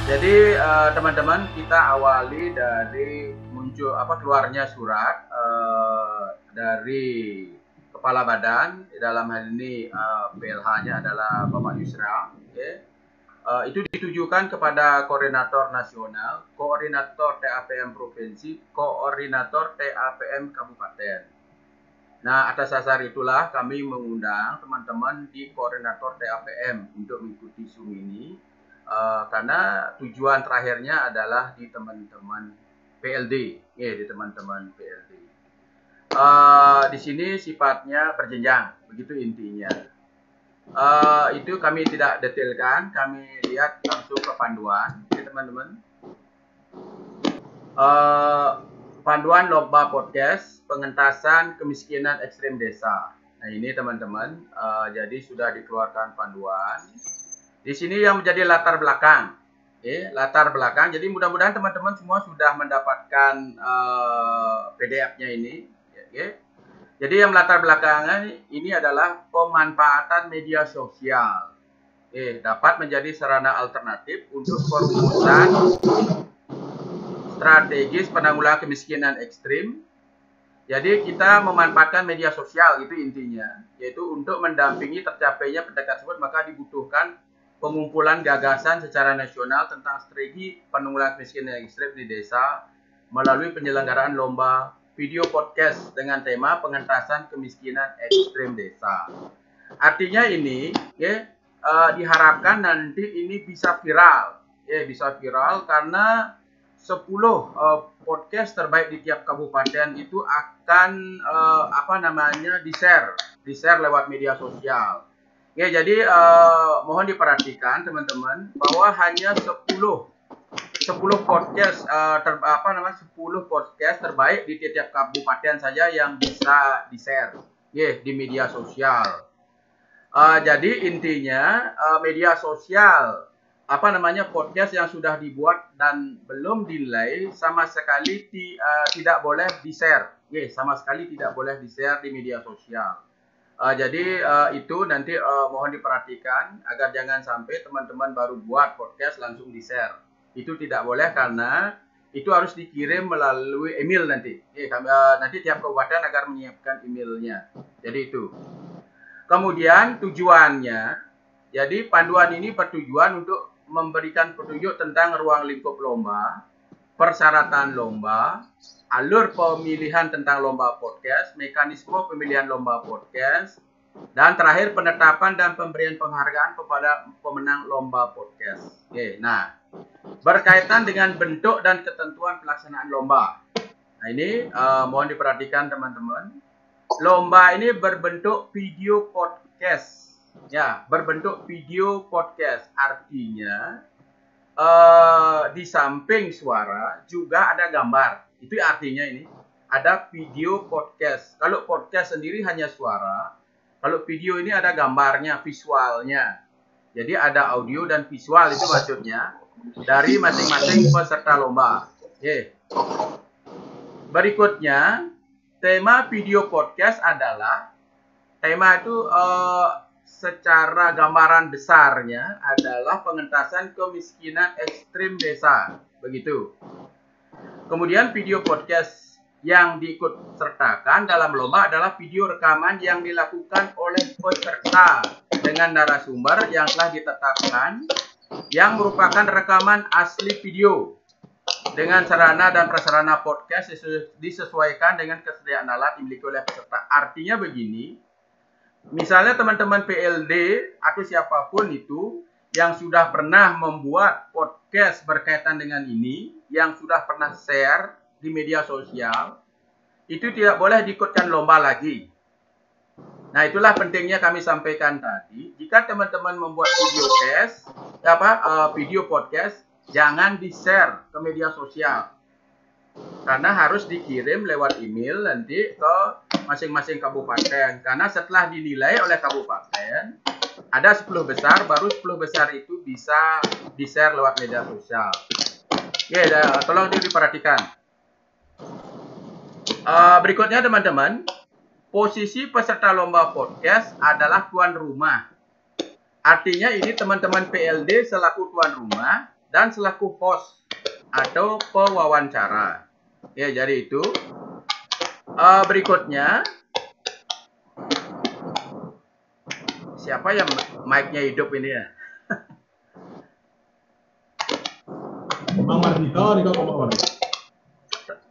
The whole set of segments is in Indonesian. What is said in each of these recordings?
Jadi teman-teman, kita awali dari keluarnya surat dari Kepala Badan, dalam hal ini PLH-nya adalah Bapak Yusra. Itu ditujukan kepada Koordinator Nasional, Koordinator TAPM Provinsi, Koordinator TAPM Kabupaten. Nah, atas dasar itulah kami mengundang teman-teman di Koordinator TAPM untuk mengikuti Zoom ini. Karena tujuan terakhirnya adalah di teman-teman PLD, di teman-teman PLD. Di sini sifatnya berjenjang, begitu intinya. Itu kami tidak detailkan, kami lihat langsung ke panduan, teman-teman. Panduan lomba podcast pengentasan kemiskinan ekstrim desa. Nah ini teman-teman, jadi sudah dikeluarkan panduan. Di sini yang menjadi latar belakang, latar belakang. Jadi mudah-mudahan teman-teman semua sudah mendapatkan PDF-nya ini. Jadi yang latar belakangnya ini adalah pemanfaatan media sosial. Dapat menjadi sarana alternatif untuk perumusan strategis penanggulangan kemiskinan ekstrim. Jadi kita memanfaatkan media sosial, itu intinya, yaitu untuk mendampingi tercapainya pendekat tersebut, maka dibutuhkan pengumpulan gagasan secara nasional tentang strategi penanggulangan kemiskinan ekstrim di desa melalui penyelenggaraan lomba video podcast dengan tema pengentasan kemiskinan ekstrim desa. Artinya ini diharapkan nanti ini bisa viral, bisa viral karena 10 podcast terbaik di tiap kabupaten itu akan di-share lewat media sosial. Jadi mohon diperhatikan teman-teman bahwa hanya 10 podcast 10 podcast terbaik di tiap kabupaten saja yang bisa di-share di media sosial. Jadi intinya media sosial podcast yang sudah dibuat dan belum dinilai sama sekali tidak boleh di-share. Sama sekali tidak boleh di-share di media sosial. Jadi itu nanti mohon diperhatikan agar jangan sampai teman-teman baru buat podcast langsung di-share. Itu tidak boleh karena itu harus dikirim melalui email nanti. Nanti tiap kabupaten agar menyiapkan emailnya. Jadi itu. Kemudian tujuannya, jadi panduan ini bertujuan untuk memberikan petunjuk tentang ruang lingkup lomba, persyaratan lomba, alur pemilihan tentang lomba podcast, mekanisme pemilihan lomba podcast, dan terakhir penetapan dan pemberian penghargaan kepada pemenang lomba podcast. Nah, berkaitan dengan bentuk dan ketentuan pelaksanaan lomba. Nah ini mohon diperhatikan teman-teman. Lomba ini berbentuk video podcast. Berbentuk video podcast. Artinya di samping suara juga ada gambar. Itu artinya ini ada video podcast. Kalau podcast sendiri hanya suara, kalau video ini ada gambarnya, visualnya. Jadi ada audio dan visual, itu maksudnya dari masing-masing peserta lomba. Berikutnya, tema video podcast adalah tema itu secara gambaran besarnya adalah pengentasan kemiskinan ekstrim desa, begitu. Kemudian video podcast yang diikut sertakan dalam lomba adalah video rekaman yang dilakukan oleh peserta dengan narasumber yang telah ditetapkan yang merupakan rekaman asli video dengan sarana dan prasarana podcast disesuaikan dengan kesediaan alat dimiliki oleh peserta. Artinya begini, misalnya teman-teman PLD atau siapapun itu yang sudah pernah membuat podcast berkaitan dengan ini, yang sudah pernah share di media sosial, itu tidak boleh diikutkan lomba lagi. Nah itulah pentingnya kami sampaikan tadi. Jika teman-teman membuat video podcast, jangan di-share ke media sosial. Karena harus dikirim lewat email nanti ke masing-masing kabupaten. Karena setelah dinilai oleh kabupaten, ada 10 besar, baru 10 besar itu bisa di-share lewat media sosial. Tolong diperhatikan. Berikutnya teman-teman, posisi peserta lomba podcast adalah tuan rumah. Artinya ini teman-teman PLD selaku tuan rumah dan selaku host atau pewawancara. Ya, jadi itu. Berikutnya, siapa yang mic-nya hidup ini ya? Mang Mardika,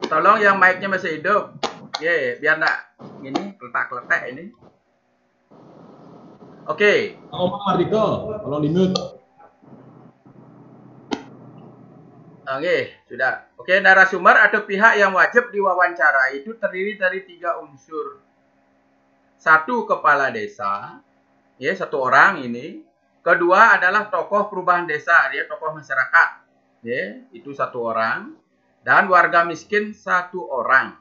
Tolong yang mic-nya masih hidup. Biar enggak ini kletak-kletak ini. Oke. Mang Mardika, tolong di-mute. Sudah. Oke, narasumber atau pihak yang wajib diwawancara itu terdiri dari 3 unsur. 1, kepala desa, satu orang ini. Kedua adalah tokoh perubahan desa, dia tokoh masyarakat, itu 1 orang. Dan warga miskin 1 orang.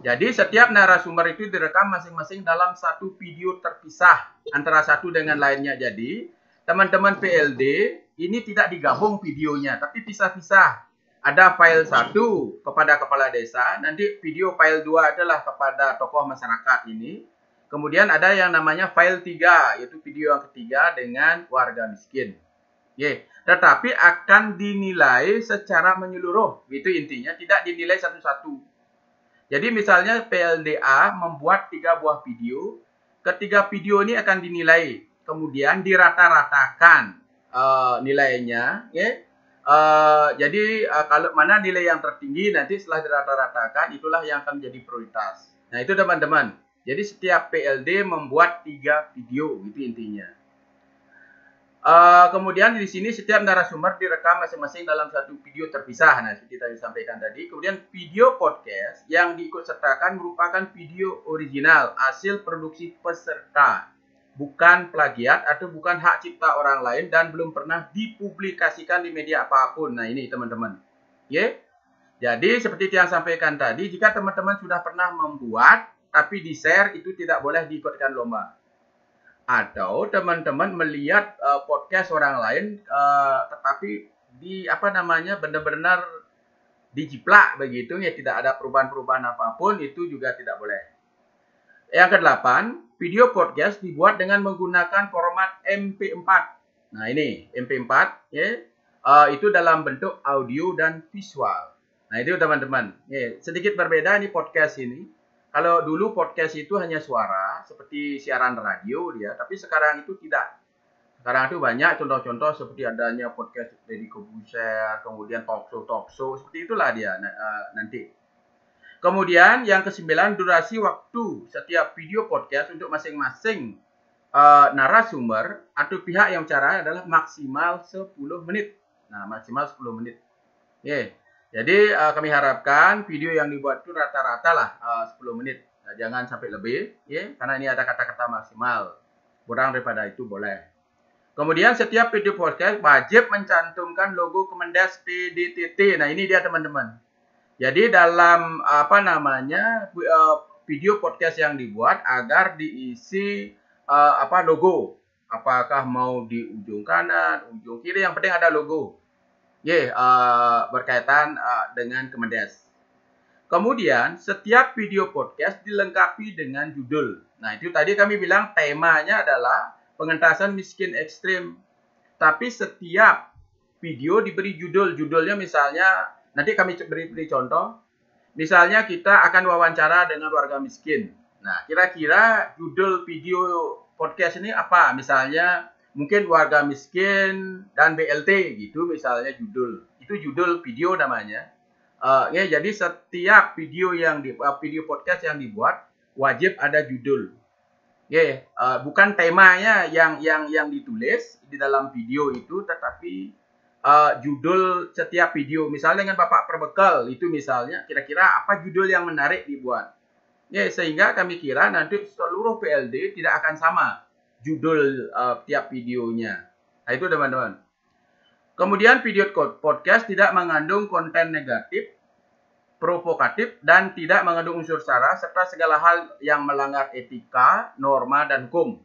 Jadi setiap narasumber itu direkam masing-masing dalam 1 video terpisah antara satu dengan lainnya. Jadi teman-teman PLD ini tidak digabung videonya, tapi pisah-pisah. Ada file 1 kepada kepala desa, nanti video file 2 adalah kepada tokoh masyarakat ini. Kemudian ada yang namanya file 3, yaitu video yang ketiga dengan warga miskin. Tetapi akan dinilai secara menyeluruh, itu intinya, tidak dinilai satu-satu. Jadi misalnya PLDA membuat 3 buah video, ketiga video ini akan dinilai, kemudian dirata-ratakan nilainya. Jadi kalau mana nilai yang tertinggi nanti setelah dirata-ratakan itulah yang akan menjadi prioritas. Nah itu teman-teman. Jadi setiap PLD membuat 3 video, itu intinya. Kemudian di sini setiap narasumber direkam masing-masing dalam 1 video terpisah. Nah, seperti tadi sampaikan tadi. Kemudian video podcast yang diikutsertakan merupakan video original hasil produksi peserta, bukan plagiat atau bukan hak cipta orang lain dan belum pernah dipublikasikan di media apapun. Nah, ini teman-teman. Jadi seperti yang sampaikan tadi, jika teman-teman sudah pernah membuat tapi di-share itu tidak boleh diikutkan lomba. Atau teman-teman melihat podcast orang lain tetapi benar-benar dijiplak begitu, tidak ada perubahan-perubahan apapun, itu juga tidak boleh. Yang ke-8, video podcast dibuat dengan menggunakan format MP4. Nah ini MP4 itu dalam bentuk audio dan visual. Nah itu teman-teman, sedikit berbeda ini podcast ini. Kalau dulu podcast itu hanya suara, seperti siaran radio dia, tapi sekarang itu tidak. Sekarang itu banyak contoh-contoh seperti adanya podcast Deddy Corbuzier, kemudian talk show, seperti itulah dia nanti. Kemudian yang ke-9, durasi waktu setiap video podcast untuk masing-masing narasumber atau pihak yang bicara adalah maksimal 10 menit. Nah, maksimal 10 menit. Jadi kami harapkan video yang dibuat itu rata-rata lah 10 menit. Nah, jangan sampai lebih, karena ini ada kata-kata maksimal. Kurang daripada itu boleh. Kemudian setiap video podcast wajib mencantumkan logo Kemendes PDTT. Nah ini dia teman-teman. Jadi dalam video podcast yang dibuat agar diisi logo. Apakah mau di ujung kanan, ujung kiri, yang penting ada logo. Berkaitan dengan Kemendes. Kemudian setiap video podcast dilengkapi dengan judul. Nah itu tadi kami bilang temanya adalah pengentasan miskin ekstrim. Tapi setiap video diberi judul. Judulnya misalnya, nanti kami beri contoh. Misalnya kita akan wawancara dengan warga miskin. Nah kira-kira judul video podcast ini apa? Misalnya mungkin warga miskin dan BLT gitu misalnya judul. Itu judul video namanya. Jadi setiap video video podcast yang dibuat wajib ada judul. Bukan temanya yang ditulis di dalam video itu, tetapi judul setiap video. Misalnya dengan Bapak Perbekal itu misalnya kira-kira apa judul yang menarik dibuat. Sehingga kami kira nanti seluruh PLD tidak akan sama judul tiap videonya. Nah itu teman-teman. Kemudian video podcast tidak mengandung konten negatif, provokatif, dan tidak mengandung unsur sara serta segala hal yang melanggar etika, norma, dan hukum.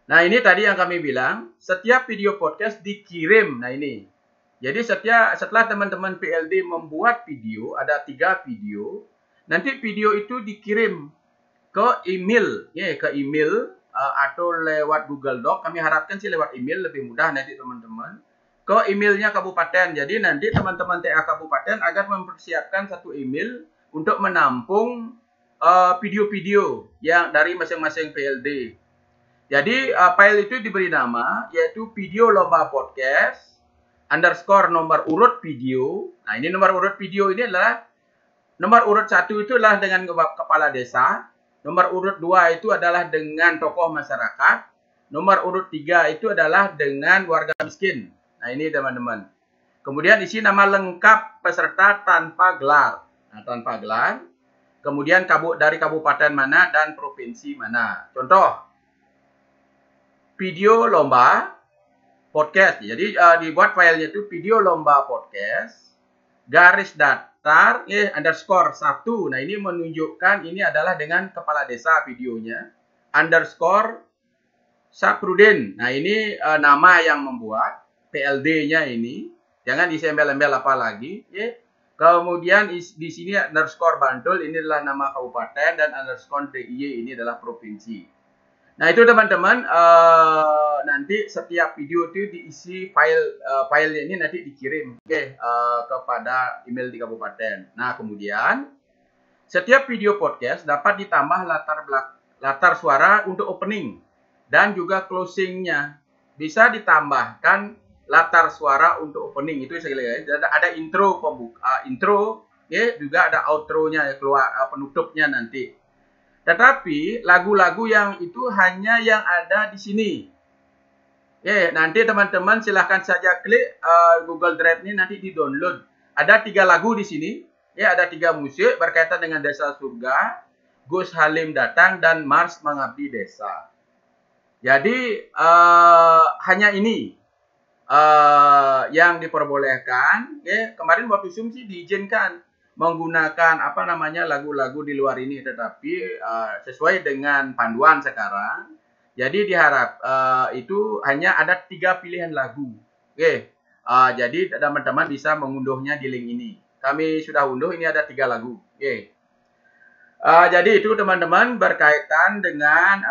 Nah ini tadi yang kami bilang, setiap video podcast dikirim. Nah ini. Jadi setelah teman-teman PLD membuat video, ada 3 video, nanti video itu dikirim ke email, atau lewat Google Doc. Kami harapkan sih lewat email lebih mudah nanti teman-teman. ke emailnya kabupaten. Jadi nanti teman-teman TA kabupaten agar mempersiapkan satu email untuk menampung video-video yang dari masing-masing PLD. Jadi file itu diberi nama yaitu video lomba podcast underscore nomor urut video. Nah ini nomor urut video ini adalah nomor urut 1 itu adalah dengan kepala desa. Nomor urut 2 itu adalah dengan tokoh masyarakat. Nomor urut 3 itu adalah dengan warga miskin. Nah ini teman-teman. Kemudian isi nama lengkap peserta tanpa gelar. Nah tanpa gelar. Kemudian dari kabupaten mana dan provinsi mana. Contoh. Video lomba podcast. Jadi dibuat filenya itu video lomba podcast. Garis datar underscore 1. Nah ini menunjukkan ini adalah dengan kepala desa videonya. Underscore Saprudin. Nah ini nama yang membuat PLD-nya ini. Jangan disembel-embel apa lagi. Kemudian di sini underscore Bantul ini adalah nama kabupaten dan underscore DIY ini adalah provinsi. Nah itu teman-teman nanti setiap video itu diisi filenya ini nanti dikirim kepada email di kabupaten. Nah kemudian setiap video podcast dapat ditambah latar suara untuk opening dan juga closingnya. Bisa ditambahkan latar suara untuk opening itu sekali ada intro intro juga ada outro-nya keluar penutupnya nanti. Tetapi lagu-lagu yang itu hanya yang ada di sini. Nanti teman-teman silahkan saja klik Google Drive ini nanti di-download. Ada 3 lagu di sini. Ada 3 musik berkaitan dengan Desa Surga, Gus Halim Datang, dan Mars Mengabdi Desa. Jadi hanya ini yang diperbolehkan. Kemarin waktu Zoom sih diizinkan menggunakan lagu-lagu di luar ini, tetapi sesuai dengan panduan sekarang. Jadi diharap itu hanya ada 3 pilihan lagu. Jadi teman-teman bisa mengunduhnya di link ini. Kami sudah unduh, ini ada 3 lagu. Jadi itu teman-teman berkaitan dengan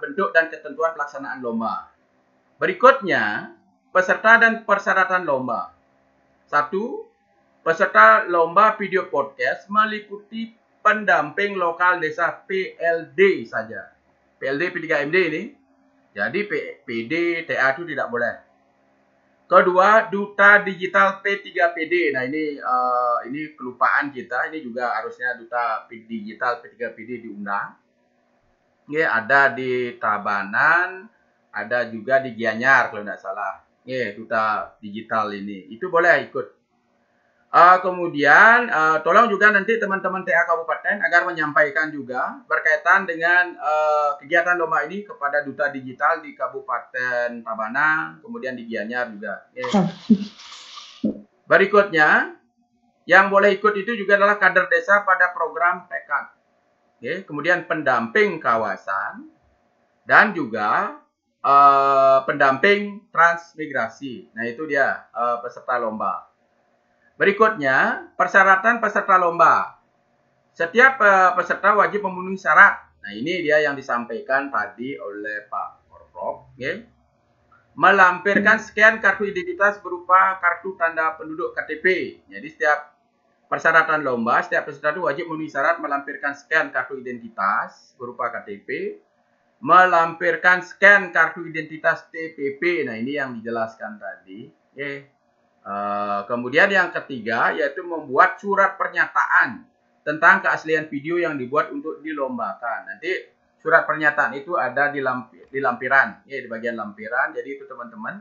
bentuk dan ketentuan pelaksanaan lomba. Berikutnya peserta dan persyaratan lomba. 1. Peserta lomba video podcast meliputi pendamping lokal desa PLD saja. PLD P3MD ini. Jadi PD, TA itu tidak boleh. Kedua, duta digital P3PD. Nah ini kelupaan kita. Ini juga harusnya duta digital P3PD diundang. Ada di Tabanan, ada juga di Gianyar kalau tidak salah. Duta digital ini. Itu boleh ikut. Kemudian tolong juga nanti teman-teman TA Kabupaten agar menyampaikan juga berkaitan dengan kegiatan lomba ini kepada duta digital di Kabupaten Tabanan, kemudian di Gianyar juga. Berikutnya, yang boleh ikut itu juga adalah kader desa pada program tekad. Kemudian pendamping kawasan dan juga pendamping transmigrasi. Nah itu dia peserta lomba. Berikutnya, persyaratan peserta lomba. Setiap peserta wajib memenuhi syarat. Nah, ini dia yang disampaikan tadi oleh Pak Korprov. Melampirkan scan kartu identitas berupa kartu tanda penduduk KTP. Jadi, setiap persyaratan lomba, setiap peserta itu wajib memenuhi syarat melampirkan scan kartu identitas berupa KTP. Melampirkan scan kartu identitas TPP. Nah, ini yang dijelaskan tadi. Kemudian yang ketiga yaitu membuat surat pernyataan tentang keaslian video yang dibuat untuk dilombakan. Nanti surat pernyataan itu ada di lampiran, di bagian lampiran. Jadi itu teman-teman.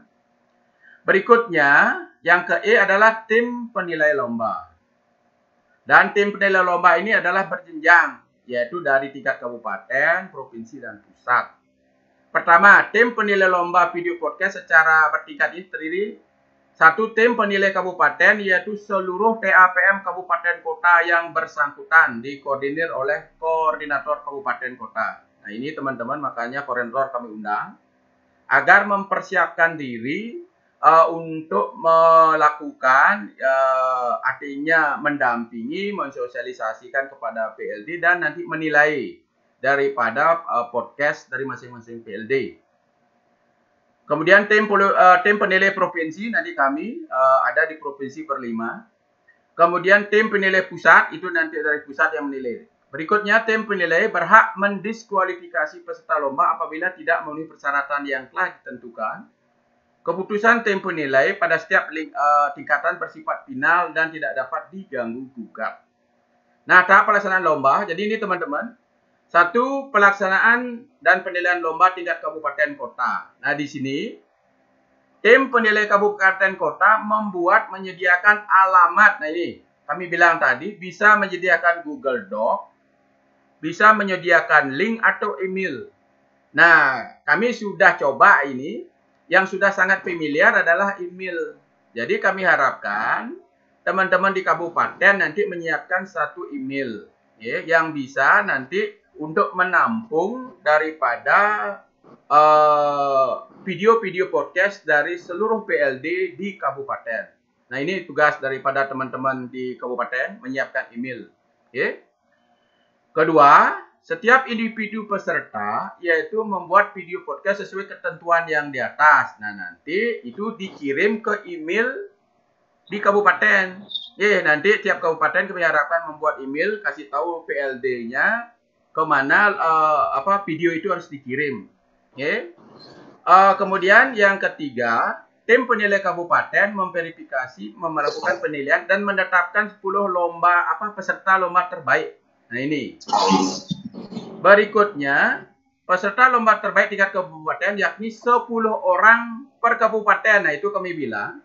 Berikutnya yang ke E adalah tim penilai lomba. Dan tim penilai lomba ini adalah berjenjang, yaitu dari tingkat kabupaten, provinsi, dan pusat. Pertama, tim penilai lomba video podcast secara bertingkat ini terdiri 1 tim penilai kabupaten, yaitu seluruh TAPM kabupaten kota yang bersangkutan dikoordinir oleh koordinator kabupaten kota. Nah ini teman-teman makanya koordinator kami undang agar mempersiapkan diri untuk melakukan artinya mendampingi, mensosialisasikan kepada PLD dan nanti menilai daripada podcast dari masing-masing PLD. Kemudian tim penilai provinsi nanti kami ada di provinsi berlima. Kemudian tim penilai pusat itu nanti dari pusat yang menilai. Berikutnya tim penilai berhak mendiskualifikasi peserta lomba apabila tidak memenuhi persyaratan yang telah ditentukan. Keputusan tim penilai pada setiap tingkatan bersifat final dan tidak dapat diganggu gugat. Nah, tahap pelaksanaan lomba. Jadi ini teman-teman, satu, pelaksanaan dan penilaian lomba tingkat kabupaten kota. Nah, di sini tim penilai kabupaten kota menyediakan alamat. Nah, ini kami bilang tadi bisa menyediakan Google Doc, bisa menyediakan link atau email. Nah, kami sudah coba ini. Yang sudah sangat familiar adalah email. Jadi kami harapkan teman-teman di kabupaten nanti menyiapkan satu email ya, yang bisa nanti untuk menampung daripada video-video podcast dari seluruh PLD di kabupaten. Nah, ini tugas daripada teman-teman di kabupaten menyiapkan email. Ya. Kedua, setiap individu peserta yaitu membuat video podcast sesuai ketentuan yang di atas. Nah, nanti itu dikirim ke email di kabupaten. Nanti tiap kabupaten kami harapkan membuat email kasih tahu PLD-nya kemana video itu harus dikirim. Kemudian yang ketiga, tim penilai kabupaten memverifikasi, melakukan penilaian dan menetapkan 10 peserta lomba terbaik. Nah, ini. Berikutnya, peserta lomba terbaik tingkat kabupaten yakni 10 orang per kabupaten. Nah, itu kami bilang,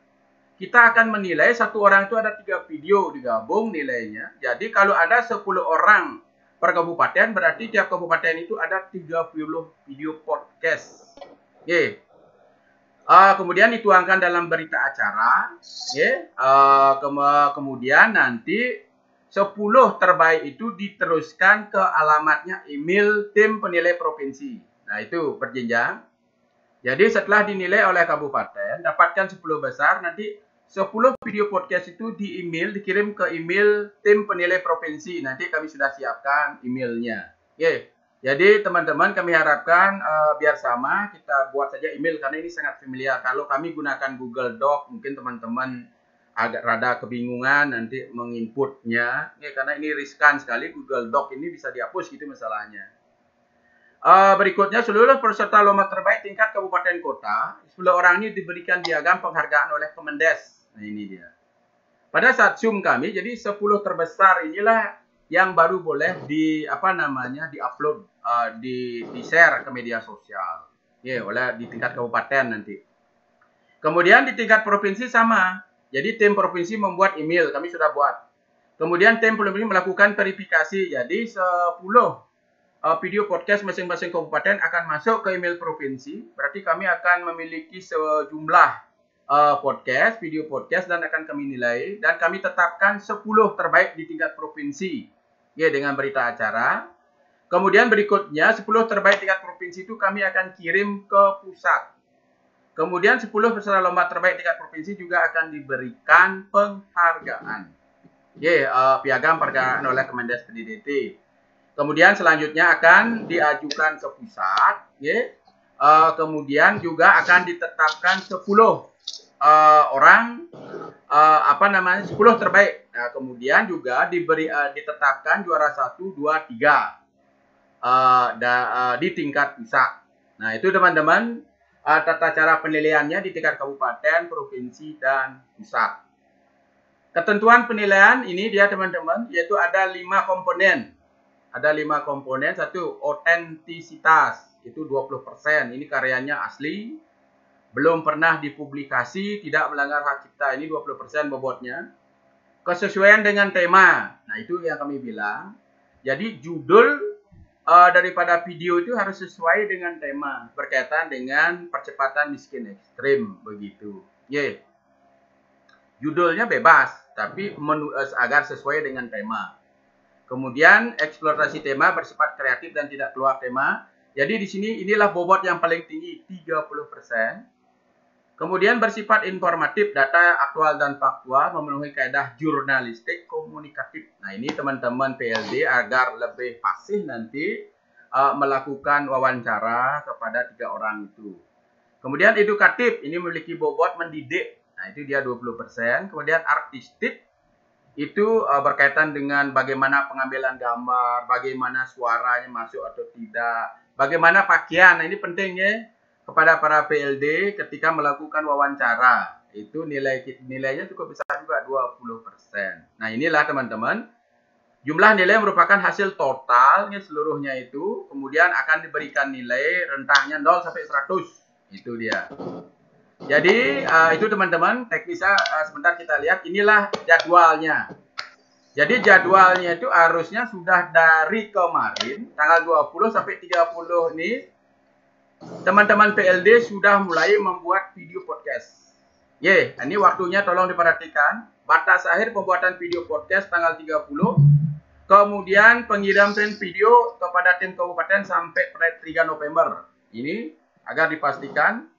kita akan menilai satu orang itu ada 3 video digabung nilainya. Jadi, kalau ada 10 orang per kabupaten, berarti tiap kabupaten itu ada 30 video podcast. Kemudian dituangkan dalam berita acara. Kemudian nanti 10 terbaik itu diteruskan ke alamatnya email tim penilai provinsi. Nah, itu berjenjang. Jadi setelah dinilai oleh kabupaten, dapatkan 10 besar, nanti 10 video podcast itu dikirim ke email tim penilai provinsi. Nanti kami sudah siapkan emailnya. Jadi teman-teman kami harapkan biar sama, kita buat saja email karena ini sangat familiar. Kalau kami gunakan Google Doc, mungkin teman-teman agak rada kebingungan nanti menginputnya, karena ini riskan sekali. Google Doc ini bisa dihapus gitu masalahnya. Berikutnya, seluruh peserta lomba terbaik tingkat kabupaten kota, 10 orang ini diberikan piagam penghargaan oleh Kemendes. Nah, ini dia. Pada saat Zoom kami, jadi 10 terbesar inilah yang baru boleh di-upload, di-share ke media sosial. Oleh di tingkat kabupaten nanti. Kemudian di tingkat provinsi sama. Jadi tim provinsi membuat email, kami sudah buat. Kemudian tim provinsi melakukan verifikasi. Jadi 10 video podcast masing-masing kabupaten akan masuk ke email provinsi. Berarti kami akan memiliki sejumlah video podcast dan akan kami nilai. Dan kami tetapkan 10 terbaik di tingkat provinsi dengan berita acara. Kemudian berikutnya 10 terbaik tingkat provinsi itu kami akan kirim ke pusat. Kemudian 10 peserta lomba terbaik tingkat provinsi juga akan diberikan penghargaan. Piagam penghargaan oleh Kemendes PDDT. Kemudian selanjutnya akan diajukan ke pusat. Kemudian juga akan ditetapkan 10 orang 10 terbaik. Nah, kemudian juga ditetapkan juara 1, 2, 3 di tingkat pusat. Nah, itu teman-teman tata cara penilaiannya di tingkat kabupaten, provinsi, dan pusat. Ketentuan penilaian ini dia teman-teman, yaitu ada 5 komponen. Ada 5 komponen. Satu, otentisitas. Itu 20%. Ini karyanya asli. Belum pernah dipublikasi, tidak melanggar hak cipta. Ini 20% bobotnya. Kesesuaian dengan tema. Nah, itu yang kami bilang. Jadi judul daripada video itu harus sesuai dengan tema, berkaitan dengan percepatan miskin ekstrim begitu. Judulnya bebas, tapi agar sesuai dengan tema. Kemudian eksplorasi tema bersifat kreatif dan tidak keluar tema. Jadi di sini inilah bobot yang paling tinggi, 30%. Kemudian bersifat informatif, data aktual dan faktual, memenuhi kaidah jurnalistik komunikatif. Nah, ini teman-teman PLD agar lebih fasih nanti melakukan wawancara kepada 3 orang itu. Kemudian edukatif, ini memiliki bobot mendidik. Nah, itu dia 20%. Kemudian artistik, itu berkaitan dengan bagaimana pengambilan gambar, bagaimana suaranya masuk atau tidak, bagaimana pakaian. Nah, ini penting ya kepada para PLD ketika melakukan wawancara. Itu nilainya cukup besar juga, 20%. Nah, inilah teman-teman. Jumlah nilai merupakan hasil totalnya seluruhnya itu, kemudian akan diberikan nilai rentangnya 0 sampai 100. Itu dia. Jadi itu teman-teman teknisnya sebentar kita lihat. Inilah jadwalnya. Jadi jadwalnya itu harusnya sudah dari kemarin tanggal 20 sampai 30 ini teman-teman PLD sudah mulai membuat video podcast. Ini waktunya tolong diperhatikan. Batas akhir pembuatan video podcast tanggal 30. Kemudian pengiriman video kepada tim kabupaten sampai pada 3 November. Ini agar dipastikan.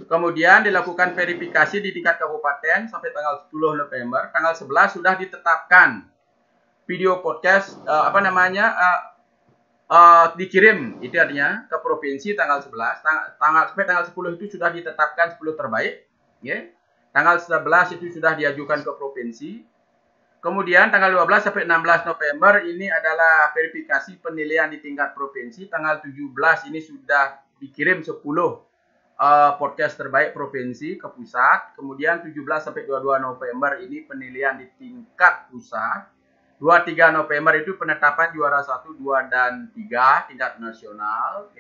Kemudian dilakukan verifikasi di tingkat kabupaten sampai tanggal 10 November. Tanggal 11 sudah ditetapkan video podcast dikirim, itu artinya ke provinsi tanggal 11. Sampai tanggal 10 itu sudah ditetapkan 10 terbaik. Tanggal 11 itu sudah diajukan ke provinsi. Kemudian tanggal 12 sampai 16 November ini adalah verifikasi penilaian di tingkat provinsi. Tanggal 17 ini sudah dikirim 10 podcast terbaik provinsi ke pusat. Kemudian 17 sampai 22 November ini penilaian di tingkat pusat. 23 November itu penetapan juara 1, 2, dan 3 tingkat nasional.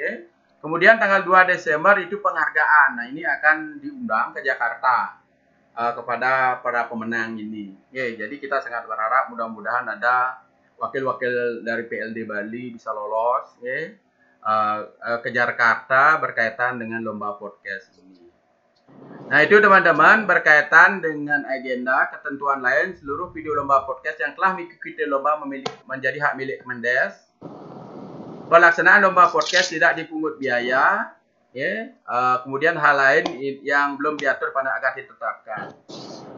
Kemudian tanggal 2 Desember itu penghargaan. Nah, ini akan diundang ke Jakarta kepada para pemenang ini. Jadi kita sangat berharap mudah-mudahan ada wakil-wakil dari PLD Bali bisa lolos ke Jakarta berkaitan dengan lomba podcast ini. Nah, itu teman-teman berkaitan dengan agenda ketentuan lain seluruh video lomba podcast yang telah mengikuti lomba menjadi hak milik Kemendes. Pelaksanaan lomba podcast tidak dipungut biaya. Kemudian hal lain yang belum diatur pada agar ditetapkan.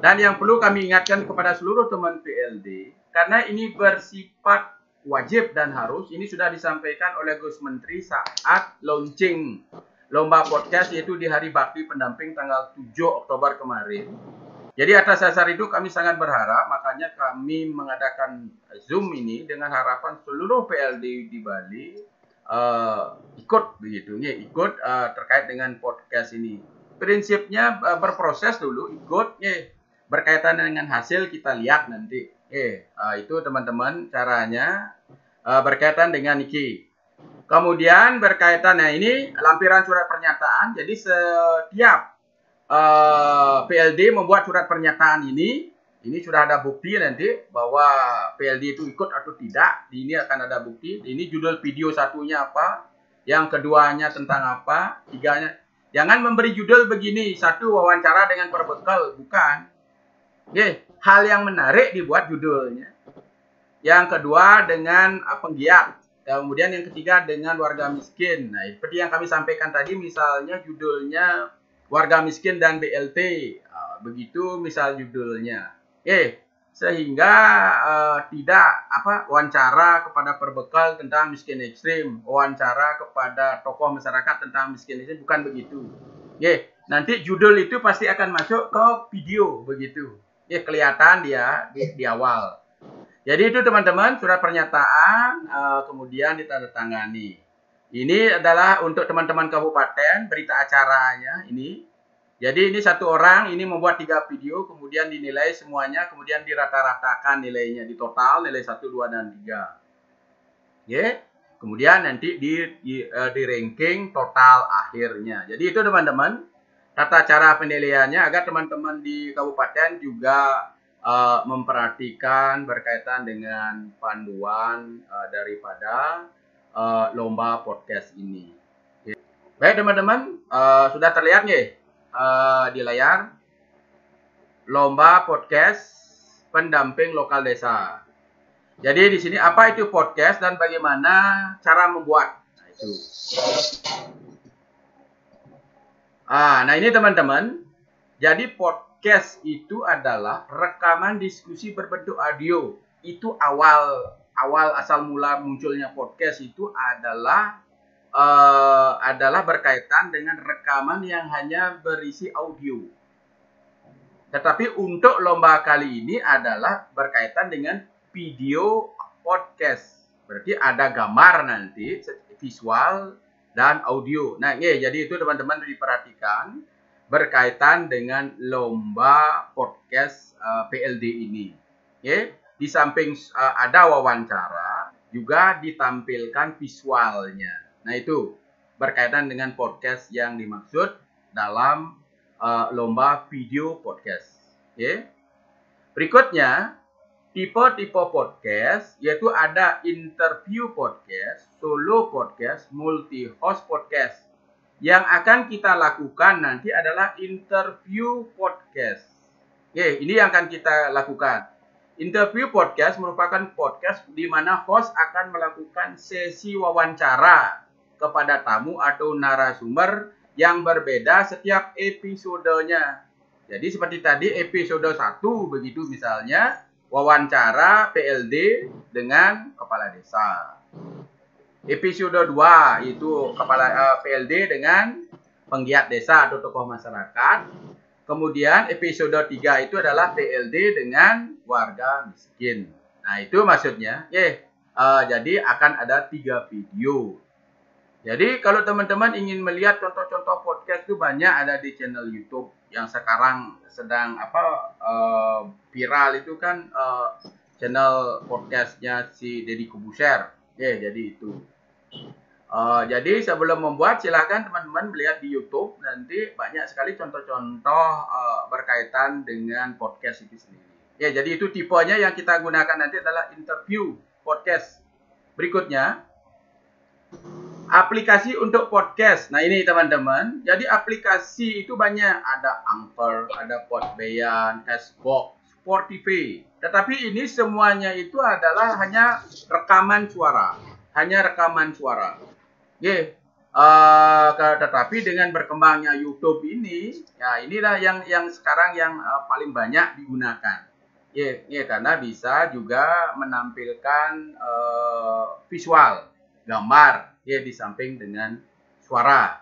Dan yang perlu kami ingatkan kepada seluruh teman PLD, karena ini bersifat wajib dan harus, ini sudah disampaikan oleh Gus Menteri saat launching lomba podcast yaitu di Hari Bakti Pendamping tanggal 7 Oktober kemarin. Jadi atas dasar itu kami sangat berharap, makanya kami mengadakan Zoom ini dengan harapan seluruh PLD di Bali ikut begitu, ikut terkait dengan podcast ini. Prinsipnya berproses dulu, ikut, berkaitan dengan hasil kita lihat nanti. Itu teman-teman caranya berkaitan dengan iki. Kemudian berkaitan, nah ini lampiran surat pernyataan. Jadi setiap PLD membuat surat pernyataan ini sudah ada bukti nanti bahwa PLD itu ikut atau tidak. Ini akan ada bukti. Ini judul video satunya apa, yang keduanya tentang apa, tiganya. Jangan memberi judul begini, satu wawancara dengan perbekal, bukan. Hal yang menarik dibuat judulnya. Yang kedua dengan penggiat. Kemudian yang ketiga dengan warga miskin. Nah, seperti yang kami sampaikan tadi, misalnya judulnya warga miskin dan BLT. Begitu misal judulnya. Sehingga tidak wawancara kepada perbekal tentang miskin ekstrim, wawancara kepada tokoh masyarakat tentang miskin ekstrim, bukan begitu. Nanti judul itu pasti akan masuk ke video begitu. Kelihatan dia di awal. Jadi itu teman-teman surat pernyataan kemudian ditandatangani. Ini adalah untuk teman-teman kabupaten berita acaranya ini. Jadi ini satu orang ini membuat 3 video, kemudian dinilai semuanya, kemudian dirata-ratakan nilainya, di total nilai 1, 2, dan 3. Kemudian nanti di ranking total akhirnya. Jadi itu teman-teman, tata cara penilaiannya agar teman-teman di kabupaten juga memperhatikan berkaitan dengan panduan daripada lomba podcast ini. Baik teman-teman, sudah terlihat nih di layar lomba podcast pendamping lokal desa. Jadi di sini apa itu podcast dan bagaimana cara membuat. Nah, itu. Nah ini teman-teman. Jadi podcast itu adalah rekaman diskusi berbentuk audio. Itu awal asal mula munculnya podcast itu adalah adalah berkaitan dengan rekaman yang hanya berisi audio. Tetapi untuk lomba kali ini adalah berkaitan dengan video podcast. Berarti ada gambar nanti, visual dan audio. Nah, jadi itu teman-teman diperhatikan berkaitan dengan lomba podcast PLD ini. Di samping ada wawancara, juga ditampilkan visualnya. Nah, itu berkaitan dengan podcast yang dimaksud dalam lomba video podcast. Berikutnya, tipe-tipe podcast yaitu ada interview podcast, solo podcast, multi-host podcast. Yang akan kita lakukan nanti adalah interview podcast. Ini yang akan kita lakukan. Interview podcast merupakan podcast di mana host akan melakukan sesi wawancara kepada tamu atau narasumber yang berbeda setiap episodenya. Jadi seperti tadi episode 1 begitu misalnya wawancara PLD dengan kepala desa. Episode 2 itu kepala PLD dengan penggiat desa atau tokoh masyarakat. Kemudian episode 3 itu adalah PLD dengan warga miskin. Nah, itu maksudnya. Jadi akan ada 3 video. Jadi kalau teman-teman ingin melihat contoh-contoh podcast itu banyak ada di channel YouTube yang sekarang sedang viral itu kan channel podcastnya si Deddy Corbuzier. Jadi itu. Jadi sebelum membuat silahkan teman-teman melihat di YouTube, nanti banyak sekali contoh-contoh berkaitan dengan podcast itu sendiri. Jadi itu tipenya yang kita gunakan nanti adalah interview podcast. Berikutnya, aplikasi untuk podcast. Nah, ini teman-teman. Jadi aplikasi itu banyak. Ada Anchor, ada Podbean, Castbox, Spotify. Tetapi ini semuanya itu adalah hanya rekaman suara. Tetapi dengan berkembangnya YouTube ini, inilah yang sekarang yang paling banyak digunakan. Karena bisa juga menampilkan visual, gambar, di samping dengan suara.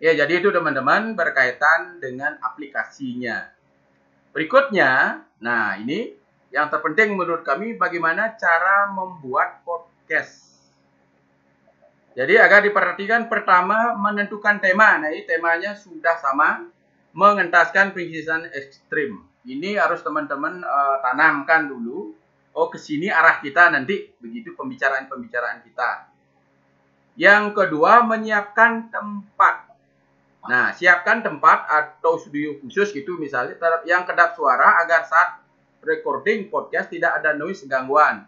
Jadi itu teman-teman berkaitan dengan aplikasinya. Berikutnya, nah ini yang terpenting menurut kami bagaimana cara membuat podcast. Jadi agar diperhatikan pertama menentukan tema. Nah, ini temanya sudah sama, mengentaskan pinggiran ekstrim. Ini harus teman-teman tanamkan dulu. Ke sini arah kita nanti begitu pembicaraan kita. Yang kedua, menyiapkan tempat. Nah, siapkan tempat atau studio khusus gitu misalnya yang kedap suara agar saat recording podcast tidak ada noise gangguan.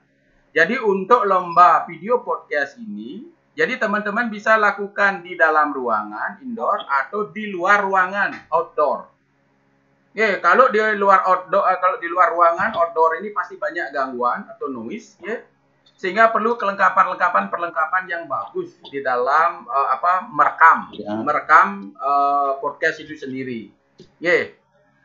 Jadi untuk lomba video podcast ini, jadi teman-teman bisa lakukan di dalam ruangan, indoor, atau di luar ruangan, outdoor. Kalau di luar ruangan, outdoor ini pasti banyak gangguan atau noise, sehingga perlu perlengkapan yang bagus di dalam merekam podcast itu sendiri.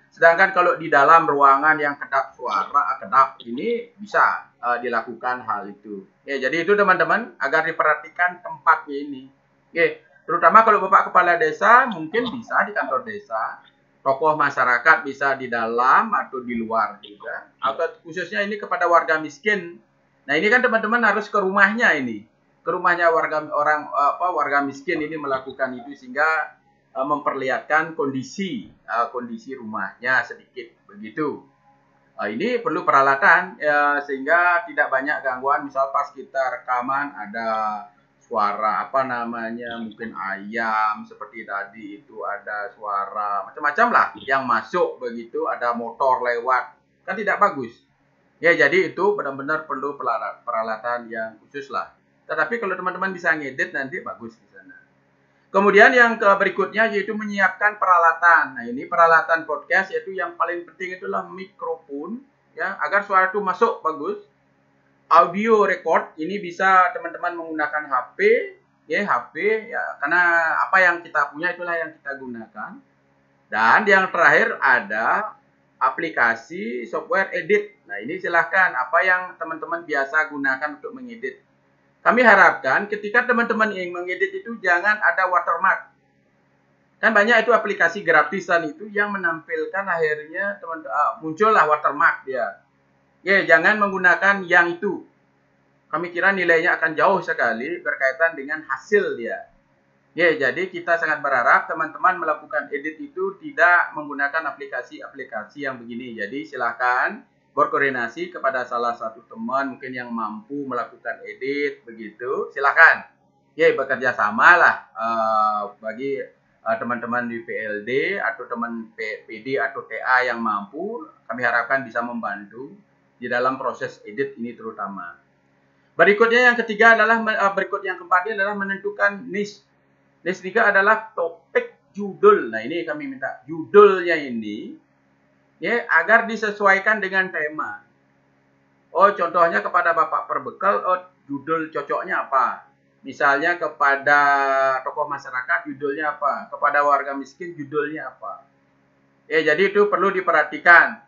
Sedangkan kalau di dalam ruangan yang kedap suara, ini bisa dilakukan hal itu. Jadi itu teman-teman agar diperhatikan tempatnya ini. Terutama kalau Bapak Kepala Desa mungkin bisa di kantor desa, tokoh masyarakat bisa di dalam atau di luar juga, atau khususnya ini kepada warga miskin. Nah, ini kan teman-teman harus ke rumahnya ini. Ke rumahnya warga miskin ini melakukan itu sehingga memperlihatkan kondisi rumahnya sedikit begitu. Ini perlu peralatan sehingga tidak banyak gangguan. Misal pas kita rekaman ada suara mungkin ayam seperti tadi itu, ada suara macam-macam lah yang masuk begitu, ada motor lewat, kan tidak bagus. Jadi itu benar-benar perlu peralatan yang khusus lah. Tetapi kalau teman-teman bisa ngedit nanti bagus di sana. Kemudian yang berikutnya yaitu menyiapkan peralatan. Nah, ini peralatan podcast yaitu yang paling penting itulah mikrofon agar suara itu masuk bagus. Audio record ini bisa teman-teman menggunakan HP karena apa yang kita punya itulah yang kita gunakan. Dan yang terakhir ada aplikasi software edit. Nah, ini silahkan apa yang teman-teman biasa gunakan untuk mengedit. Kami harapkan ketika teman-teman ingin mengedit itu jangan ada watermark. Kan banyak itu aplikasi gratisan itu yang menampilkan akhirnya muncullah watermark dia. Ya, jangan menggunakan yang itu. Kami kira nilainya akan jauh sekali berkaitan dengan hasil dia. Ya, jadi kita sangat berharap teman-teman melakukan edit itu tidak menggunakan aplikasi-aplikasi yang begini. Jadi silakan berkoordinasi kepada salah satu teman mungkin yang mampu melakukan edit begitu. Silakan. Ya, bekerja sama lah bagi teman-teman di PLD atau teman PD atau TA yang mampu, kami harapkan bisa membantu di dalam proses edit ini terutama. Berikutnya yang ketiga adalah berikut yang keempat adalah menentukan niche. Niche tiga adalah topik judul. Nah, ini kami minta judulnya ini ya agar disesuaikan dengan tema. Oh, contohnya kepada Bapak Perbekal, oh, judul cocoknya apa? Misalnya kepada tokoh masyarakat judulnya apa? Kepada warga miskin judulnya apa? Ya, jadi itu perlu diperhatikan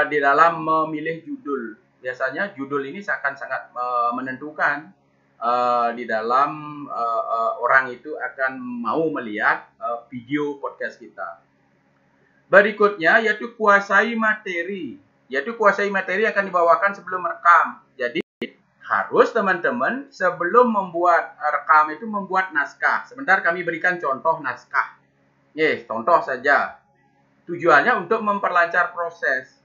di dalam memilih judul. Biasanya judul ini akan sangat menentukan di dalam orang itu akan mau melihat video podcast kita. Berikutnya yaitu kuasai materi. Yaitu kuasai materi akan dibawakan sebelum rekam. Jadi harus teman-teman sebelum membuat rekam itu membuat naskah. Sebentar kami berikan contoh naskah. Contoh saja. Tujuannya untuk memperlancar proses.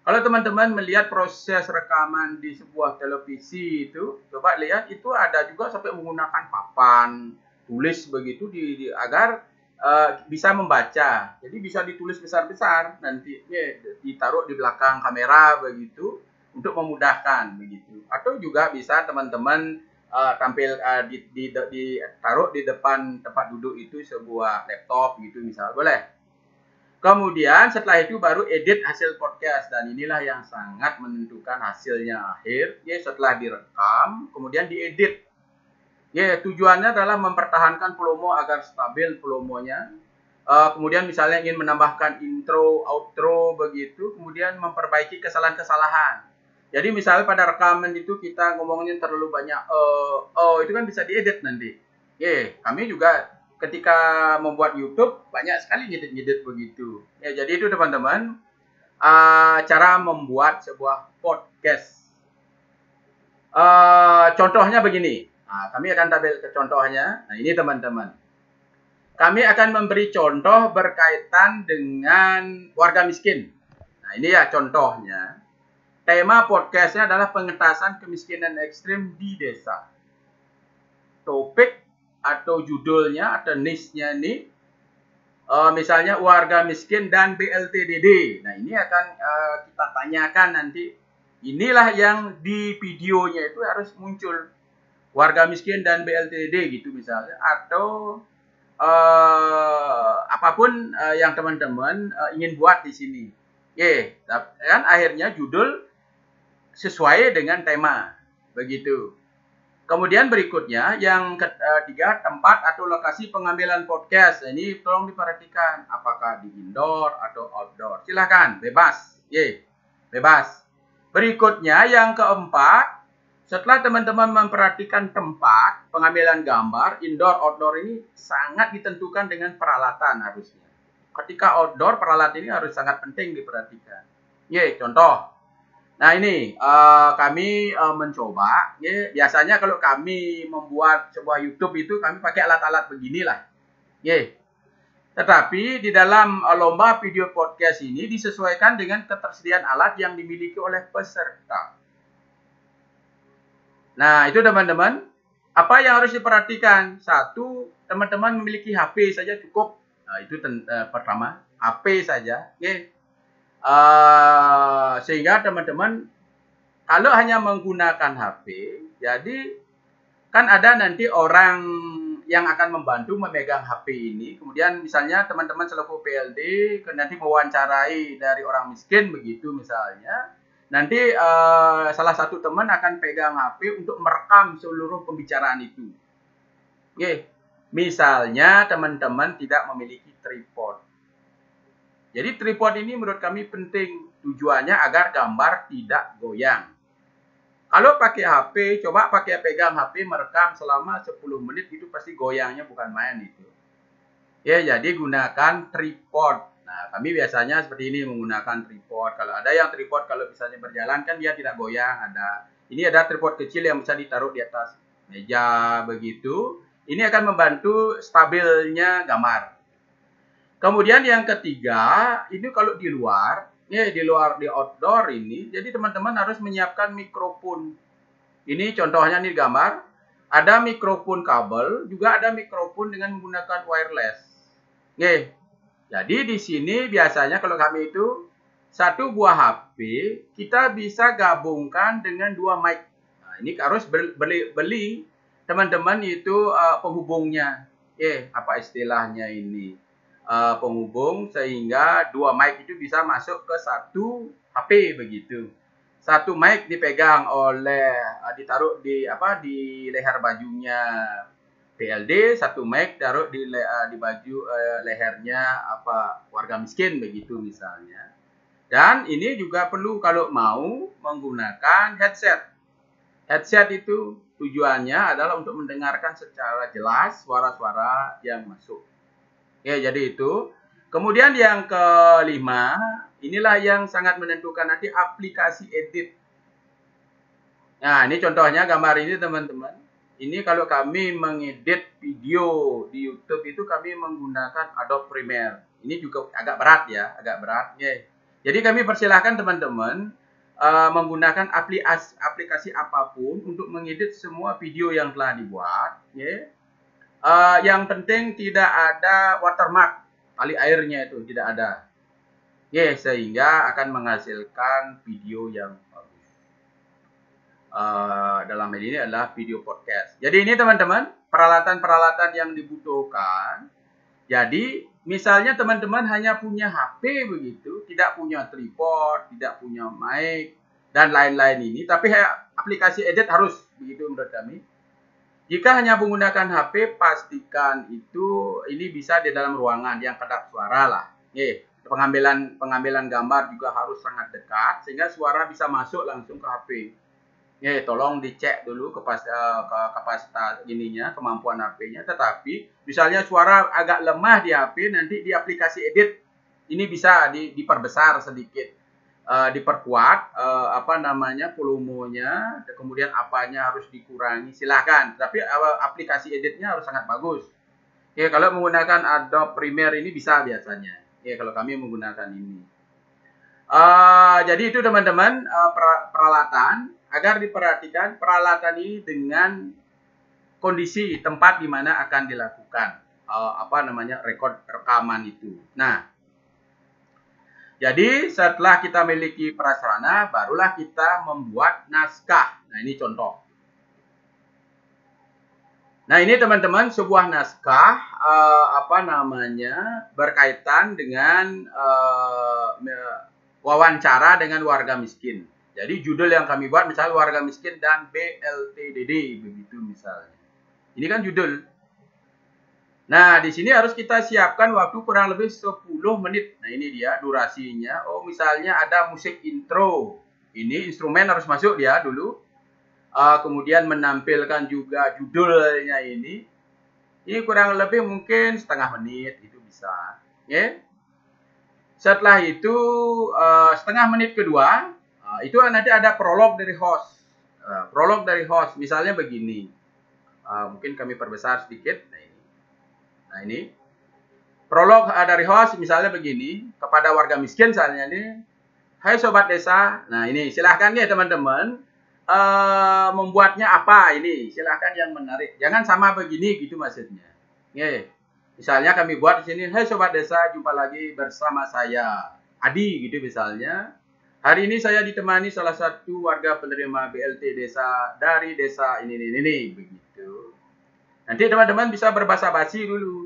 Kalau teman-teman melihat proses rekaman di sebuah televisi itu, coba lihat itu ada juga sampai menggunakan papan, tulis begitu agar bisa membaca. Jadi bisa ditulis besar-besar, nanti ditaruh di belakang kamera begitu untuk memudahkan begitu. Atau juga bisa teman-teman tampil ditaruh di depan tempat duduk itu sebuah laptop gitu misal, boleh. Kemudian setelah itu baru edit hasil podcast dan inilah yang sangat menentukan hasilnya akhir. Setelah direkam, kemudian diedit. Tujuannya adalah mempertahankan volume agar stabil volumenya. Kemudian misalnya ingin menambahkan intro, outro begitu, kemudian memperbaiki kesalahan-kesalahan. Jadi misalnya pada rekaman itu kita ngomongin terlalu banyak itu kan bisa diedit nanti. Kami juga ketika membuat YouTube banyak sekali ngedit-ngedit begitu. Jadi itu teman-teman cara membuat sebuah podcast. Contohnya begini. Nah, kami akan tampil ke contohnya. Nah, ini teman-teman. Kami akan memberi contoh berkaitan dengan warga miskin. Nah, ini ya contohnya. Tema podcastnya adalah pengentasan kemiskinan ekstrim di desa. Topik atau judulnya atau niche-nya ini misalnya warga miskin dan BLTDD. Nah, ini akan kita tanyakan nanti. Inilah yang di videonya itu harus muncul. Warga miskin dan BLTDD gitu misalnya. Atau apapun yang teman-teman ingin buat di sini. Kan akhirnya judul sesuai dengan tema. Begitu. Kemudian berikutnya yang ketiga tempat atau lokasi pengambilan podcast. Ini tolong diperhatikan apakah di indoor atau outdoor. Silakan bebas. Bebas. Berikutnya yang keempat, setelah teman-teman memperhatikan tempat pengambilan gambar indoor outdoor ini sangat ditentukan dengan peralatan harusnya. Ketika outdoor peralatan ini harus sangat penting diperhatikan. Contoh. Nah ini kami mencoba, biasanya kalau kami membuat sebuah YouTube itu kami pakai alat-alat beginilah. Tetapi di dalam lomba video podcast ini disesuaikan dengan ketersediaan alat yang dimiliki oleh peserta. Nah itu teman-teman, apa yang harus diperhatikan? Satu, teman-teman memiliki HP saja cukup. Nah, itu pertama, HP saja. Sehingga teman-teman kalau hanya menggunakan HP, jadi kan ada nanti orang yang akan membantu memegang HP ini. Kemudian misalnya teman-teman selaku PLD nanti mewawancarai dari orang miskin begitu misalnya. Nanti salah satu teman akan pegang HP untuk merekam seluruh pembicaraan itu. Misalnya teman-teman tidak memiliki tripod. Jadi tripod ini menurut kami penting. Tujuannya agar gambar tidak goyang. Kalau pakai HP, coba pakai pegang HP merekam selama 10 menit itu pasti goyangnya bukan main itu. Ya, jadi gunakan tripod. Nah, kami biasanya seperti ini menggunakan tripod. Kalau ada yang tripod kalau misalnya berjalan kan dia tidak goyang, ada. Ini ada tripod kecil yang bisa ditaruh di atas meja begitu. Ini akan membantu stabilnya gambar. Kemudian yang ketiga, ini kalau di luar, di outdoor ini, jadi teman-teman harus menyiapkan mikrofon. Ini contohnya nih gambar, ada mikrofon kabel, juga ada mikrofon dengan menggunakan wireless. Jadi di sini biasanya kalau kami itu satu buah HP kita bisa gabungkan dengan 2 mic. Nah, ini harus beli teman-teman itu penghubungnya. Apa istilahnya ini? Penghubung sehingga 2 mic itu bisa masuk ke satu HP begitu. Satu mic dipegang oleh ditaruh di leher bajunya PLD, satu mic taruh di baju lehernya warga miskin begitu misalnya. Dan ini juga perlu kalau mau menggunakan headset. Headset itu tujuannya adalah untuk mendengarkan secara jelas suara-suara yang masuk. Jadi itu. Kemudian yang kelima, inilah yang sangat menentukan nanti aplikasi edit. Nah, ini contohnya gambar ini teman-teman. Ini kalau kami mengedit video di YouTube itu kami menggunakan Adobe Premiere. Ini juga agak berat ya, agak berat. Jadi kami persilahkan teman-teman menggunakan aplikasi apapun untuk mengedit semua video yang telah dibuat. Yang penting tidak ada watermark, tali airnya itu tidak ada. Sehingga akan menghasilkan video yang bagus. Dalam hal ini adalah video podcast. Jadi ini teman-teman, peralatan-peralatan yang dibutuhkan. Jadi misalnya teman-teman hanya punya HP begitu, tidak punya tripod, tidak punya mic, dan lain-lain ini. Tapi aplikasi edit harus, begitu menurut kami. Jika hanya menggunakan HP, pastikan ini bisa di dalam ruangan yang kedap suara lah. Pengambilan gambar juga harus sangat dekat sehingga suara bisa masuk langsung ke HP. Tolong dicek dulu kapasitas kemampuan HP-nya. Tetapi misalnya suara agak lemah di HP, nanti di aplikasi edit ini bisa diperbesar sedikit. Diperkuat volumenya, kemudian apanya harus dikurangi, silahkan. Tapi aplikasi editnya harus sangat bagus. Kalau menggunakan Adobe Premiere ini bisa biasanya. Kalau kami menggunakan ini. Jadi itu teman-teman peralatan, agar diperhatikan peralatan ini dengan kondisi tempat di mana akan dilakukan rekaman itu. Nah, jadi setelah kita memiliki prasarana, barulah kita membuat naskah. Nah, ini contoh. Nah, ini teman-teman sebuah naskah berkaitan dengan wawancara dengan warga miskin. Jadi judul yang kami buat misalnya warga miskin dan BLTDD begitu misalnya. Ini kan judul. Nah, di sini harus kita siapkan waktu kurang lebih 10 menit. Nah, ini dia durasinya. Oh, misalnya ada musik intro. Ini instrumen harus masuk dia dulu. Kemudian menampilkan juga judulnya ini. Ini kurang lebih mungkin setengah menit itu bisa. Setelah itu setengah menit kedua, itu nanti ada prolog dari host. Prolog dari host misalnya begini. Mungkin kami perbesar sedikit. Nah, ini prolog dari host misalnya begini, kepada warga miskin misalnya ini, hai sobat desa. Nah, ini silahkan ya teman-teman membuatnya apa ini, silahkan yang menarik. Jangan sama begini gitu maksudnya. Misalnya kami buat di sini, hai sobat desa, jumpa lagi bersama saya Adi gitu misalnya. Hari ini saya ditemani salah satu warga penerima BLT desa dari desa ini begitu. Nanti teman-teman bisa berbahasa basi dulu.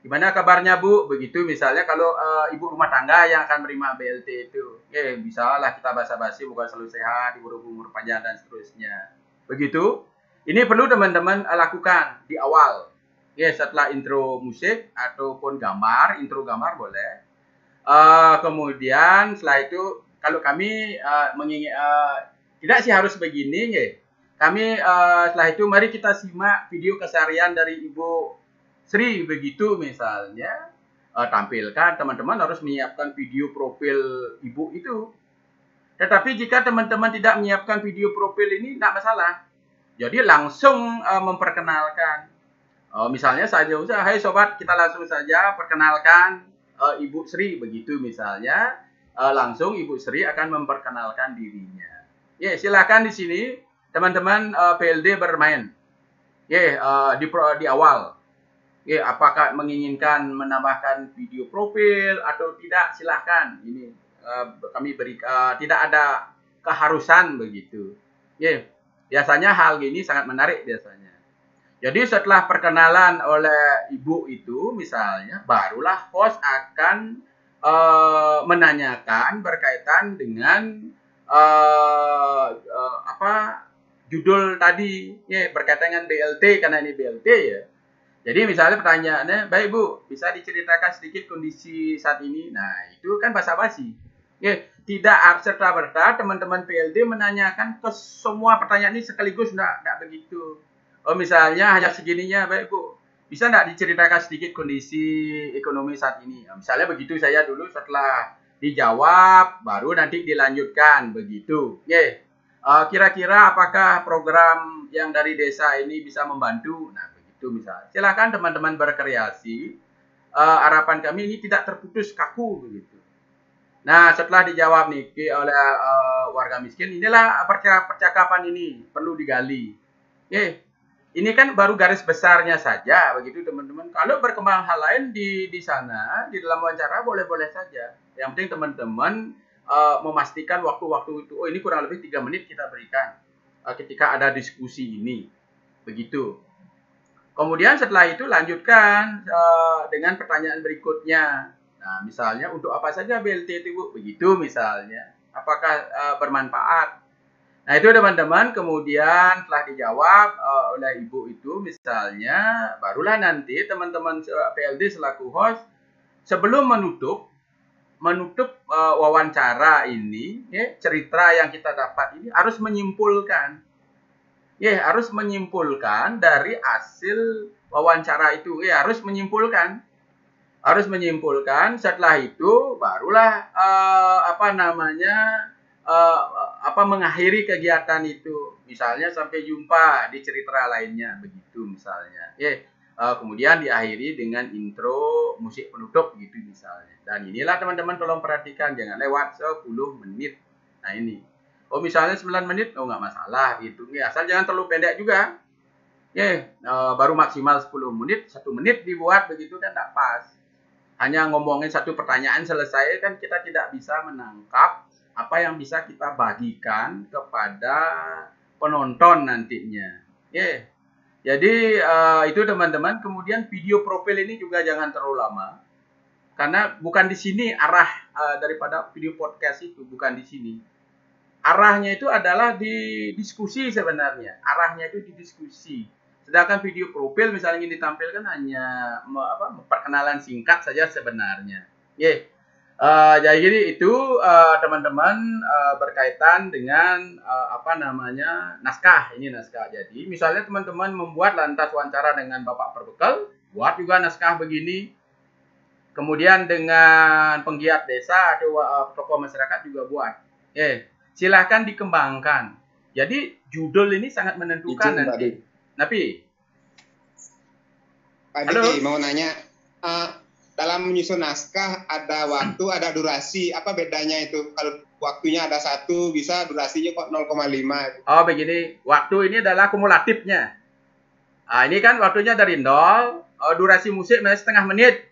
Gimana kabarnya Bu? Begitu misalnya kalau ibu rumah tangga yang akan menerima BLT itu. Bisa lah kita bahasa basi, bukan selalu sehat, ibu umur panjang dan seterusnya. Begitu. Ini perlu teman-teman lakukan di awal. Setelah intro musik ataupun gambar, intro gambar boleh. Kemudian setelah itu kalau kami Tidak sih harus begini ya. Kami setelah itu mari kita simak video keseharian dari Ibu Sri begitu misalnya. Tampilkan, teman-teman harus menyiapkan video profil ibu itu. Tetapi jika teman-teman tidak menyiapkan video profil ini, tidak masalah. Jadi langsung memperkenalkan. Misalnya saja, hai sobat, kita langsung saja perkenalkan Ibu Sri begitu misalnya. Langsung Ibu Sri akan memperkenalkan dirinya. Ya, silakan di sini teman-teman PLD bermain. Ya, di awal. Ya, apakah menginginkan menambahkan video profil atau tidak, silahkan. Ini kami beri tidak ada keharusan begitu. Ya, biasanya hal ini sangat menarik biasanya. Jadi setelah perkenalan oleh ibu itu misalnya, barulah host akan menanyakan berkaitan dengan judul tadi, ya, berkaitan dengan BLT karena ini BLT ya. Jadi misalnya pertanyaannya, baik Bu, bisa diceritakan sedikit kondisi saat ini? Nah, itu kan basa-basi. Ya, tidak serta-merta teman-teman PLD menanyakan ke semua pertanyaan ini sekaligus, enggak begitu. Misalnya hanya segininya, baik Bu, bisa enggak diceritakan sedikit kondisi ekonomi saat ini? Misalnya begitu saya dulu, setelah dijawab, baru nanti dilanjutkan, begitu. Ya, kira-kira apakah program yang dari desa ini bisa membantu? Nah, itu misalnya. Silahkan teman-teman berkreasi. Harapan kami ini tidak terputus kaku begitu. Nah, setelah dijawab nih oleh warga miskin, inilah percakapan ini perlu digali. Ini kan baru garis besarnya saja begitu teman-teman. Kalau berkembang hal lain di sana di dalam wawancara boleh-boleh saja. Yang penting teman-teman memastikan waktu-waktu itu, ini kurang lebih 3 menit kita berikan ketika ada diskusi ini. Begitu. Kemudian setelah itu lanjutkan dengan pertanyaan berikutnya. Nah, misalnya untuk apa saja BLT itu Bu? Begitu misalnya. Apakah bermanfaat? Nah, itu teman-teman kemudian telah dijawab oleh ibu itu misalnya, barulah nanti teman-teman PLD selaku host sebelum menutup wawancara ini, ya, cerita yang kita dapat ini harus menyimpulkan. Ya, harus menyimpulkan dari hasil wawancara itu. Ya, harus menyimpulkan. Harus menyimpulkan. Setelah itu barulah mengakhiri kegiatan itu. Misalnya sampai jumpa di cerita lainnya begitu misalnya. Ya, kemudian diakhiri dengan intro musik penutup gitu misalnya. Dan inilah teman-teman tolong perhatikan, jangan lewat 10 menit. Nah, ini. Misalnya 9 menit, nggak masalah gitu. Ya, asal jangan terlalu pendek juga. Baru maksimal 10 menit, 1 menit dibuat begitu kan tidak pas. Hanya ngomongin satu pertanyaan selesai kan kita tidak bisa menangkap apa yang bisa kita bagikan kepada penonton nantinya. Jadi itu teman-teman. Kemudian video profil ini juga jangan terlalu lama. Karena bukan di sini arah daripada video podcast itu, bukan di sini. Arahnya itu adalah di diskusi sebenarnya. Arahnya itu di diskusi. Sedangkan video profil misalnya ingin ditampilkan hanya perkenalan singkat saja sebenarnya. Jadi itu teman-teman berkaitan dengan naskah. Ini naskah. Jadi misalnya teman-teman membuat lantas wawancara dengan Bapak Perbekal, buat juga naskah begini. Kemudian dengan penggiat desa atau tokoh masyarakat juga buat. Silahkan dikembangkan. Jadi judul ini sangat menentukan nanti. Tapi Pak Diki mau nanya, dalam menyusun naskah ada waktu, ada durasi. Apa bedanya itu? Kalau waktunya ada 1, bisa durasinya kok 0,5. Begini. Waktu ini adalah kumulatifnya. Ini kan waktunya dari 0. Durasi musik setengah menit.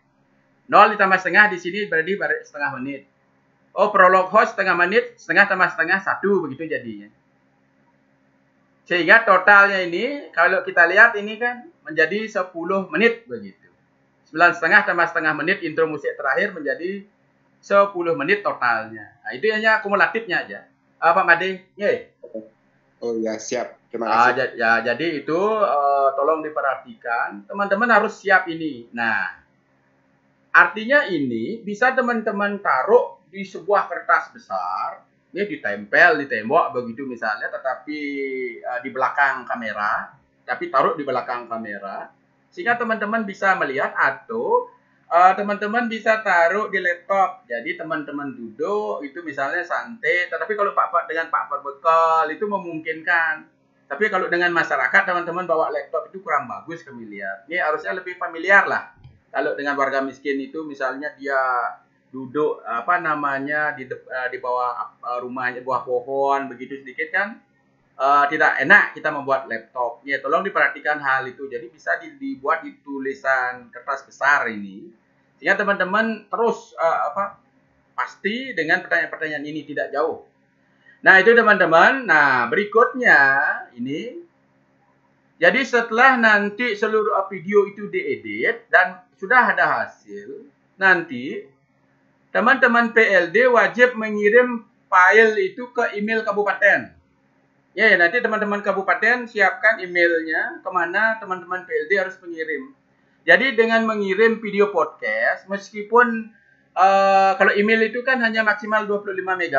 0 ditambah setengah di sini berarti setengah menit. Prolog host setengah menit, setengah tambah setengah 1, begitu jadinya. Sehingga totalnya ini, kalau kita lihat ini kan menjadi 10 menit begitu. 9,5 tambah setengah menit intro musik terakhir menjadi 10 menit totalnya. Nah, itu hanya kumulatifnya aja. Pak Made? Oh ya, siap. Terima kasih. Jadi itu tolong diperhatikan. Teman-teman harus siap ini. Nah, artinya ini bisa teman-teman taruh di sebuah kertas besar, ini ditempel di tembok begitu misalnya, tetapi di belakang kamera, tapi taruh di belakang kamera, sehingga teman-teman bisa melihat, atau teman-teman bisa taruh di laptop. Jadi teman-teman duduk itu misalnya santai, tetapi kalau dengan Pak berbekal itu memungkinkan. Tapi kalau dengan masyarakat, teman-teman bawa laptop itu kurang bagus kami lihat. Ini harusnya lebih familiar lah. Kalau dengan warga miskin itu misalnya dia duduk di bawah rumahnya, bawah pohon begitu sedikit kan, tidak enak kita membuat laptop. Ya, tolong diperhatikan hal itu. Jadi bisa dibuat di tulisan kertas besar ini, sehingga teman-teman terus pasti dengan pertanyaan-pertanyaan ini tidak jauh. Nah, itu teman-teman. Nah, berikutnya ini, jadi setelah nanti seluruh video itu diedit dan sudah ada hasil, nanti teman-teman PLD wajib mengirim file itu ke email kabupaten. Ya, nanti teman-teman kabupaten siapkan emailnya kemana teman-teman PLD harus mengirim. Jadi dengan mengirim video podcast, meskipun kalau email itu kan hanya maksimal 25 MB.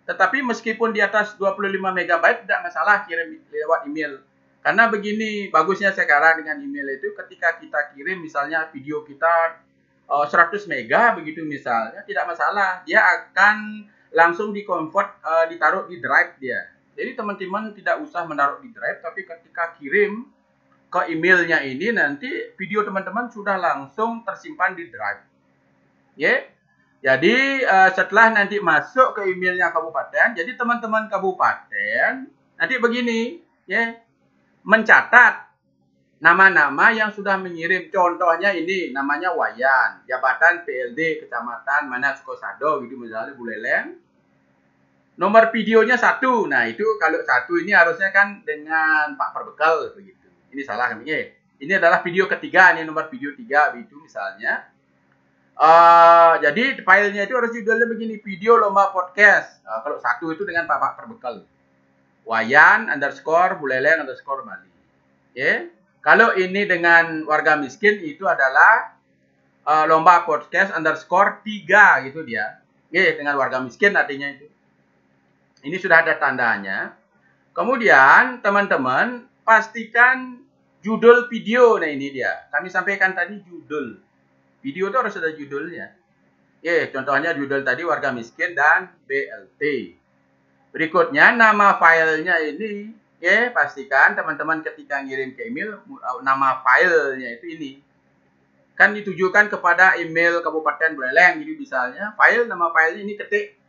Tetapi meskipun di atas 25 MB tidak masalah kirim lewat email. Karena begini, bagusnya sekarang dengan email itu ketika kita kirim misalnya video kita 100 mega begitu misalnya, tidak masalah. Dia akan langsung di-convert, ditaruh di drive dia. Jadi teman-teman tidak usah menaruh di drive, tapi ketika kirim ke emailnya ini, nanti video teman-teman sudah langsung tersimpan di drive. Ya. Jadi setelah nanti masuk ke emailnya kabupaten, jadi teman-teman kabupaten nanti begini, ya, mencatat nama-nama yang sudah mengirim. Contohnya ini namanya Wayan, jabatan PLD kecamatan mana Sukosado gitu misalnya Buleleng. Nomor videonya 1. Nah, itu kalau 1 ini harusnya kan dengan Pak Perbekal begitu. Ini salah kan? Ini adalah video ketiga, ini nomor video 3 begitu misalnya. Jadi filenya itu harus judulnya begini, video lomba podcast. Kalau 1 itu dengan Pak Perbekal, Wayan _ Buleleng _ Bali. Ya. Kalau ini dengan warga miskin itu adalah lomba podcast _ 3 gitu dia. Ya, dengan warga miskin artinya itu. Ini sudah ada tandanya. Kemudian teman-teman pastikan judul video. Nah, ini dia. Kami sampaikan tadi judul. Video itu harus ada judulnya. Ya, contohnya judul tadi warga miskin dan BLT. Berikutnya nama filenya ini, ya, pastikan teman-teman ketika ngirim ke email nama filenya itu ini. Kan ditujukan kepada email Kabupaten Buleleng, jadi misalnya nama filenya ini ketik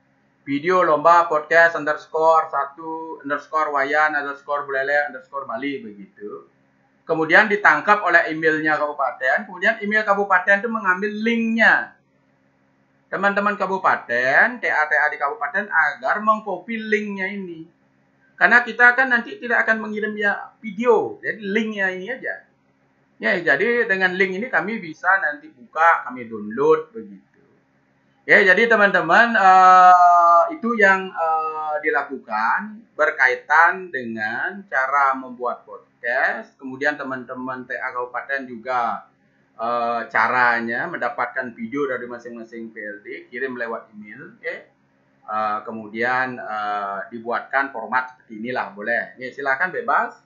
video lomba podcast _ 1 _ Wayan _ Buleleng _ Bali begitu. Kemudian ditangkap oleh emailnya kabupaten, kemudian email kabupaten itu mengambil linknya. Teman-teman kabupaten, TA di kabupaten agar mengcopy linknya ini. Karena kita kan nanti tidak akan mengirim video, jadi linknya ini aja. Ya, jadi dengan link ini kami bisa nanti buka, kami download begitu. Ya, jadi teman-teman itu yang dilakukan berkaitan dengan cara membuat podcast. Kemudian teman-teman TA Kabupaten juga caranya mendapatkan video dari masing-masing PLD, kirim lewat email. Kemudian dibuatkan format seperti inilah, boleh. Ya, silakan bebas.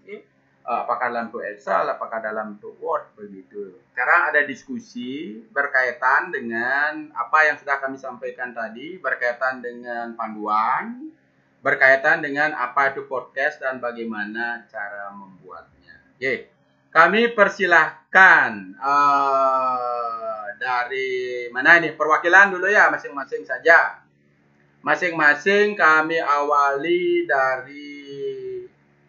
Apakah dalam bentuk Excel, apakah dalam bentuk Word begitu. Sekarang ada diskusi berkaitan dengan apa yang sudah kami sampaikan tadi, berkaitan dengan panduan, berkaitan dengan apa itu podcast dan bagaimana cara membuatnya. Kami persilahkan dari mana ini, perwakilan dulu ya, masing-masing saja. Masing-masing kami awali dari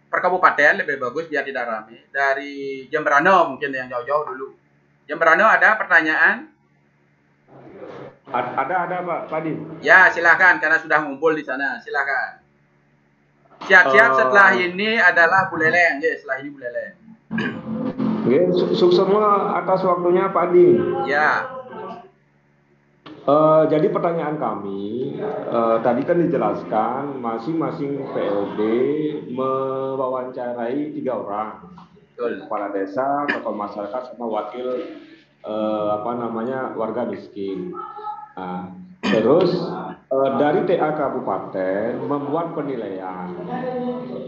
perkabupaten, lebih bagus biar tidak ramai. Dari Jemberano mungkin yang jauh-jauh dulu. Jemberano ada pertanyaan? Ada Pak Padi. Ya, silakan karena sudah ngumpul di sana. Silakan. Siap-siap setelah ini adalah Buleleng. Ya, setelah ini Buleleng. Oke, sukses semua atas waktunya Pak Adi. Ya. Jadi pertanyaan kami, tadi kan dijelaskan masing-masing PLD mewawancarai 3 orang. Betul. Kepala desa, tokoh masyarakat, sama wakil warga miskin. Nah, terus dari TA Kabupaten membuat penilaian.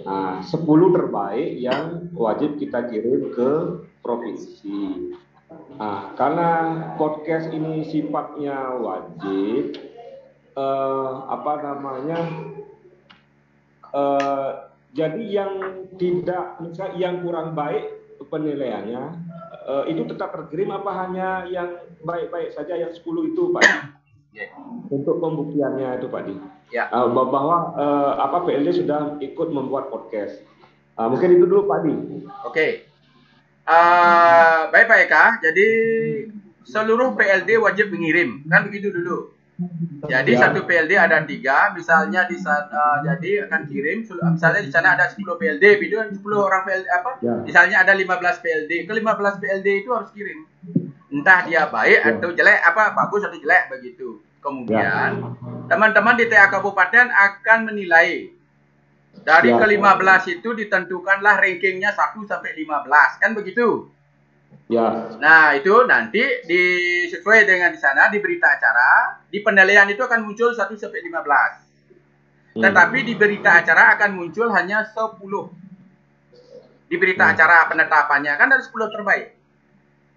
Nah, 10 terbaik yang wajib kita kirim ke provinsi. Nah, karena podcast ini sifatnya wajib, apa namanya? Jadi yang tidak, misalnya yang kurang baik penilaiannya, itu tetap terkirim apa hanya yang baik-baik saja yang 10 itu, Pak? Untuk pembuktiannya itu, Pak Di. Ya. Bahwa apa PLD sudah ikut membuat podcast. Mungkin itu dulu, Pak Di. Oke. Baik Pak Eka, jadi seluruh PLD wajib mengirim, kan begitu dulu. Jadi Ya. satu PLD ada 3, misalnya jadi akan kirim, misalnya di sana ada 10 PLD, video 10 orang PLD apa? Ya. Misalnya ada 15 PLD, ke 15 PLD itu harus kirim. Entah dia baik atau jelek, apa bagus atau jelek begitu. Kemudian teman-teman di TA Kabupaten akan menilai. Dari Ya. ke-15 itu ditentukanlah rankingnya 1 sampai 15, kan begitu? Ya. Nah, itu nanti sesuai dengan di sana di berita acara, di penilaian itu akan muncul 1 sampai 15. Tetapi di berita acara akan muncul hanya 10. Di berita acara penetapannya kan ada 10 terbaik.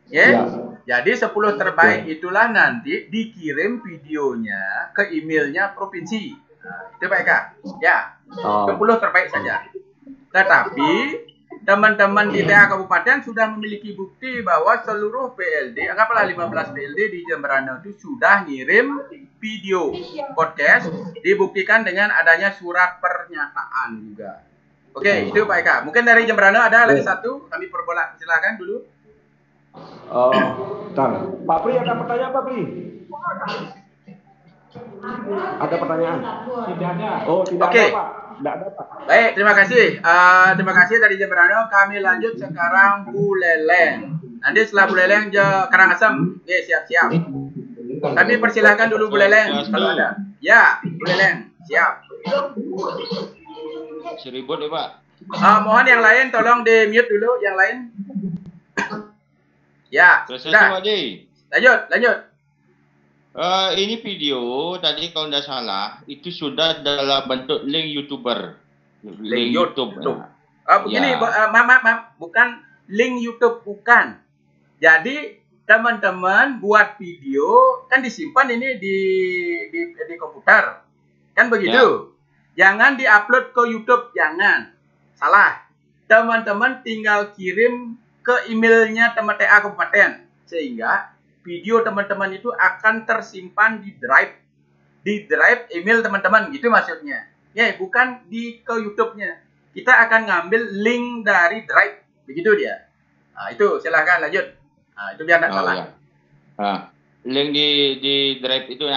Ya. Jadi 10 terbaik itulah nanti dikirim videonya ke emailnya provinsi. Nah, itu Pak Eka. Ya. 10 terbaik saja. Tetapi teman-teman di TA Kabupaten sudah memiliki bukti bahwa seluruh PLD, anggaplah 15 PLD di Jemberana itu sudah ngirim video podcast, dibuktikan dengan adanya surat pernyataan juga. Oke, itu Pak Eka. Mungkin dari Jemberana ada lagi satu, kami perbolak, silakan dulu. Bentar. Pak Pri ada pertanyaan, Pak Pri? Ada pertanyaan? Tidak ada. Oh, tidak Oke. ada, Pak. Tidak ada, Pak. Baik, terima kasih. Terima kasih dari Jemberana. Kami lanjut sekarang Bu Leleng. Nanti setelah Bu Leleng Karangasem. Oke, siap-siap. Kami persilahkan dulu Bu Leleng kalau ada. Ya, Bu Leleng, siap. Seribut ya Pak. Mohon yang lain tolong di mute dulu, yang lain. Ya, Selesai sudah. Pak Haji. Lanjut. Ini video tadi kalau tidak salah itu sudah dalam bentuk link YouTuber. Link YouTube. Begini, Ya. maaf, bukan link YouTube, bukan. Jadi teman-teman buat video kan disimpan ini di komputer, kan begitu? Jangan diupload ke YouTube, jangan. Salah. Teman-teman tinggal kirim ke emailnya teman TA Kabupaten, sehingga video teman-teman itu akan tersimpan di drive email teman-teman, gitu maksudnya. Ya, bukan ke YouTube-nya. Kita akan ngambil link dari drive, begitu dia. Nah, itu silahkan lanjut. Nah, itu biar tidak salah. Ya. Link di drive itu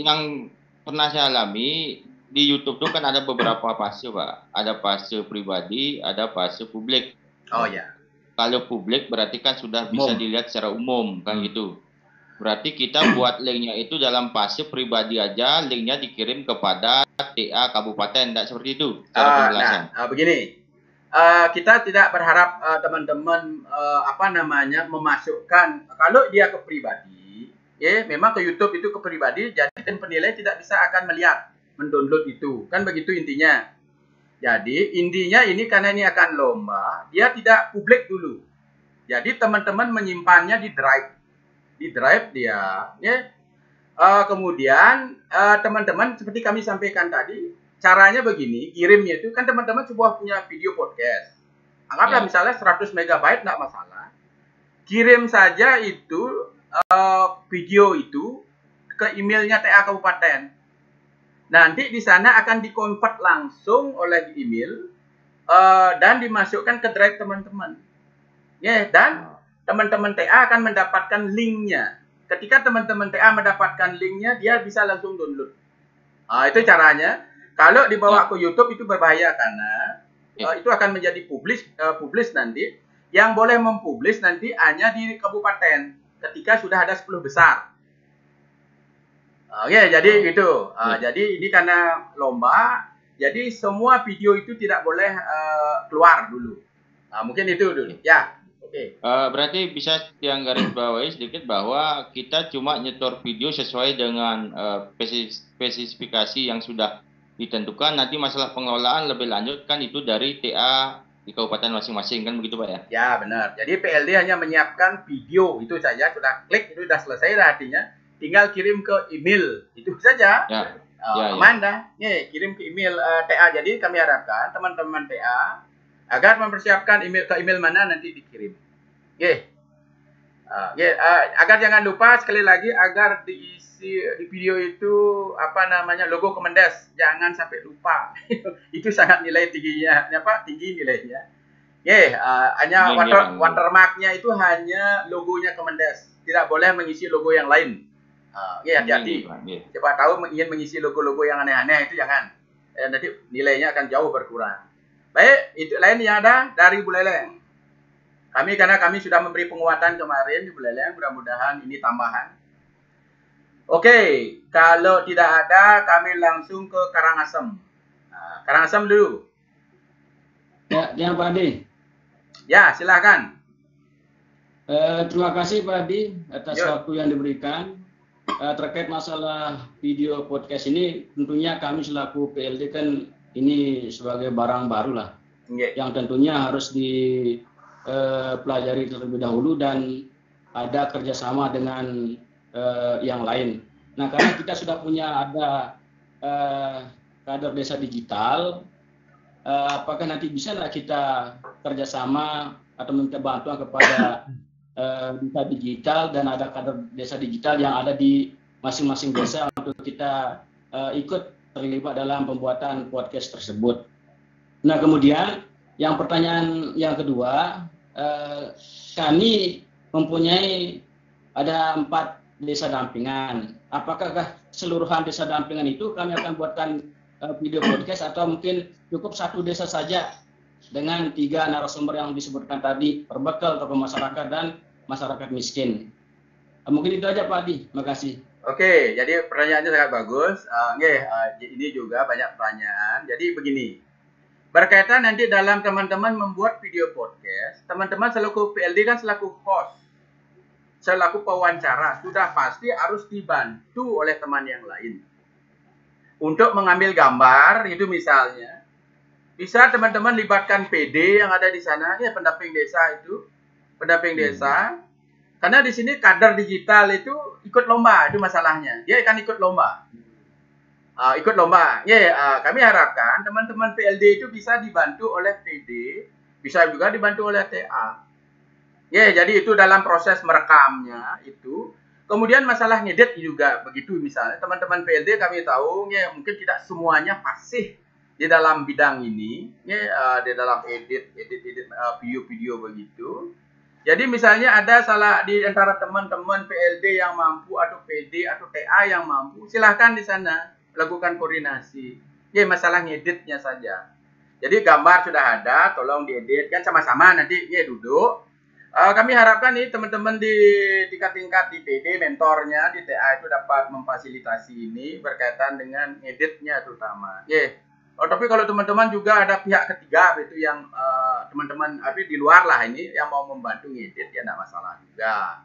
yang pernah saya alami di YouTube itu kan ada beberapa fase Pak. Ada fase pribadi, ada fase publik. Oh ya. Kalau publik berarti kan sudah bisa dilihat secara umum kan gitu. Berarti kita buat linknya itu dalam fase pribadi aja, linknya dikirim kepada TA Kabupaten, tidak seperti itu cara penjelasan. Begini, kita tidak berharap teman-teman memasukkan kalau dia ke pribadi, ya memang ke YouTube itu ke pribadi, jadi penilai tidak bisa akan melihat, mendownload itu, kan begitu intinya. Jadi intinya ini karena ini akan lomba, dia tidak publik dulu. Jadi teman-teman menyimpannya di drive dia, ya. Kemudian teman-teman seperti kami sampaikan tadi, caranya begini, kirimnya itu kan teman-teman sebuah punya video podcast. Anggaplah misalnya 100 MB enggak masalah. Kirim saja itu video itu ke emailnya TA Kabupaten. Nanti di sana akan dikonvert langsung oleh email dan dimasukkan ke drive teman-teman. Ya, dan teman-teman TA akan mendapatkan linknya. Ketika teman-teman TA mendapatkan linknya, dia bisa langsung download. Itu caranya. Kalau dibawa ke YouTube itu berbahaya karena itu akan menjadi publis nanti. Yang boleh mempublis nanti hanya di kabupaten ketika sudah ada 10 besar. Oke, jadi gitu. Jadi ini karena lomba, jadi semua video itu tidak boleh keluar dulu. Mungkin itu dulu. Ya. Oke. Berarti bisa yang garis bawahi sedikit bahwa kita cuma nyetor video sesuai dengan spesifikasi yang sudah ditentukan. Nanti masalah pengelolaan lebih lanjut kan itu dari TA di kabupaten masing-masing, kan begitu Pak ya? Ya benar. Jadi PLD hanya menyiapkan video itu saja, sudah klik itu sudah selesai lah artinya. Tinggal kirim ke email itu saja. Ya. Aman dah. Nih, kirim ke email TA. Jadi kami harapkan teman-teman TA agar mempersiapkan email ke email mana nanti dikirim. Agar jangan lupa sekali lagi agar diisi di video itu logo Kemendes, jangan sampai lupa. Itu sangat nilai tingginya, tinggi nilainya. Hanya watermarknya itu hanya logonya Kemendes, tidak boleh mengisi logo yang lain. Hati-hati. Siapa tahu ingin mengisi logo-logo yang aneh-aneh itu jangan. Nanti nilainya akan jauh berkurang. Baik, itu lain yang ada dari Buleleng. Karena kami sudah memberi penguatan kemarin di Buleleng, mudah-mudahan ini tambahan. Oke, kalau tidak ada kami langsung ke Karangasem. Karangasem dulu. Ya Pak Adi. Ya, silakan. Terima kasih Pak Adi atas waktu yang diberikan. Terkait masalah video podcast ini, tentunya kami selaku PLD kan ini sebagai barang baru lah, yang tentunya harus dipelajari terlebih dahulu dan ada kerjasama dengan yang lain. Nah, karena kita sudah punya ada kader desa digital, apakah nanti bisa nggak kita kerjasama atau minta bantuan kepada desa digital dan ada kader desa digital yang ada di masing-masing desa untuk kita ikut terlibat dalam pembuatan podcast tersebut. Nah, kemudian yang pertanyaan yang kedua, kami mempunyai ada 4 desa dampingan. Apakah keseluruhan desa dampingan itu kami akan buatkan video podcast atau mungkin cukup 1 desa saja dengan 3 narasumber yang disebutkan tadi, perbekal tokoh masyarakat dan masyarakat miskin. Mungkin itu aja Pak Adi, makasih. Oke, jadi pertanyaannya sangat bagus. Ini juga banyak pertanyaan. Jadi begini, berkaitan nanti dalam teman-teman membuat video podcast, teman-teman selaku PLD kan selaku host, selaku pewawancara, sudah pasti harus dibantu oleh teman yang lain. Untuk mengambil gambar, itu misalnya, bisa teman-teman libatkan PD yang ada di sana, pendamping desa itu, pendamping desa. Karena di sini kader digital itu ikut lomba, itu masalahnya. Dia akan ikut lomba. Kami harapkan teman-teman PLD itu bisa dibantu oleh PD, bisa juga dibantu oleh TA. Jadi itu dalam proses merekamnya itu. Kemudian masalah ngedit juga begitu misalnya. Teman-teman PLD kami tahu, mungkin tidak semuanya fasih di dalam bidang ini, di dalam edit video-video begitu. Jadi misalnya ada salah di antara teman-teman PLD yang mampu atau PD atau TA yang mampu, silahkan di sana lakukan koordinasi. Masalah ngeditnya saja. Jadi gambar sudah ada, tolong diedit kan sama-sama nanti duduk. Kami harapkan nih teman-teman di tingkat-tingkat di PD, mentornya di TA itu dapat memfasilitasi ini berkaitan dengan editnya terutama. Tapi kalau teman-teman juga ada pihak ketiga itu yang teman-teman di luar lah ini yang mau membantu ngedit, ya tidak masalah juga.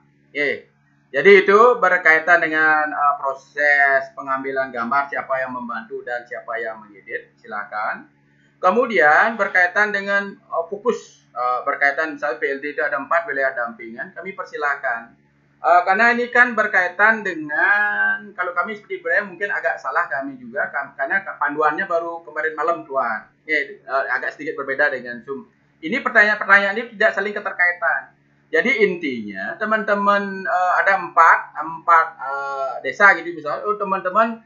Jadi itu berkaitan dengan proses pengambilan gambar, siapa yang membantu dan siapa yang mengedit, silakan. Kemudian berkaitan dengan fokus, berkaitan misalnya PLD itu ada 4 wilayah dampingan, kami persilakan. Karena ini kan berkaitan dengan, kalau kami seperti Ibrahim mungkin agak salah kami juga, karena panduannya baru kemarin malam keluar. Agak sedikit berbeda dengan Zoom. Ini pertanyaan ini tidak saling keterkaitan. Jadi intinya teman-teman ada 4 desa gitu misalnya, teman-teman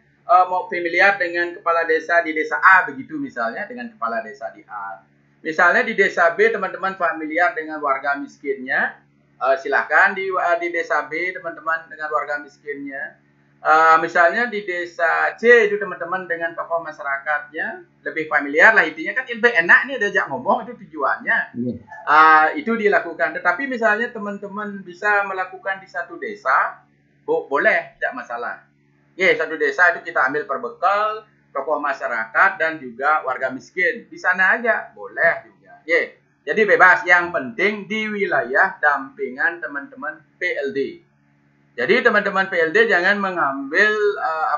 mau familiar dengan kepala desa di desa A begitu misalnya, dengan kepala desa di A. Misalnya di desa B teman-teman familiar dengan warga miskinnya, silahkan di desa B teman-teman dengan warga miskinnya. Misalnya di desa C itu teman-teman dengan tokoh masyarakatnya lebih familiar lah, intinya kan lebih enak nih diajak ngomong, itu tujuannya. Itu dilakukan. Tetapi misalnya teman-teman bisa melakukan di satu desa, boleh, tidak masalah. Satu desa itu kita ambil perbekal tokoh masyarakat dan juga warga miskin, di sana aja boleh juga. Jadi bebas, yang penting di wilayah dampingan teman-teman PLD. Jadi teman-teman PLD jangan mengambil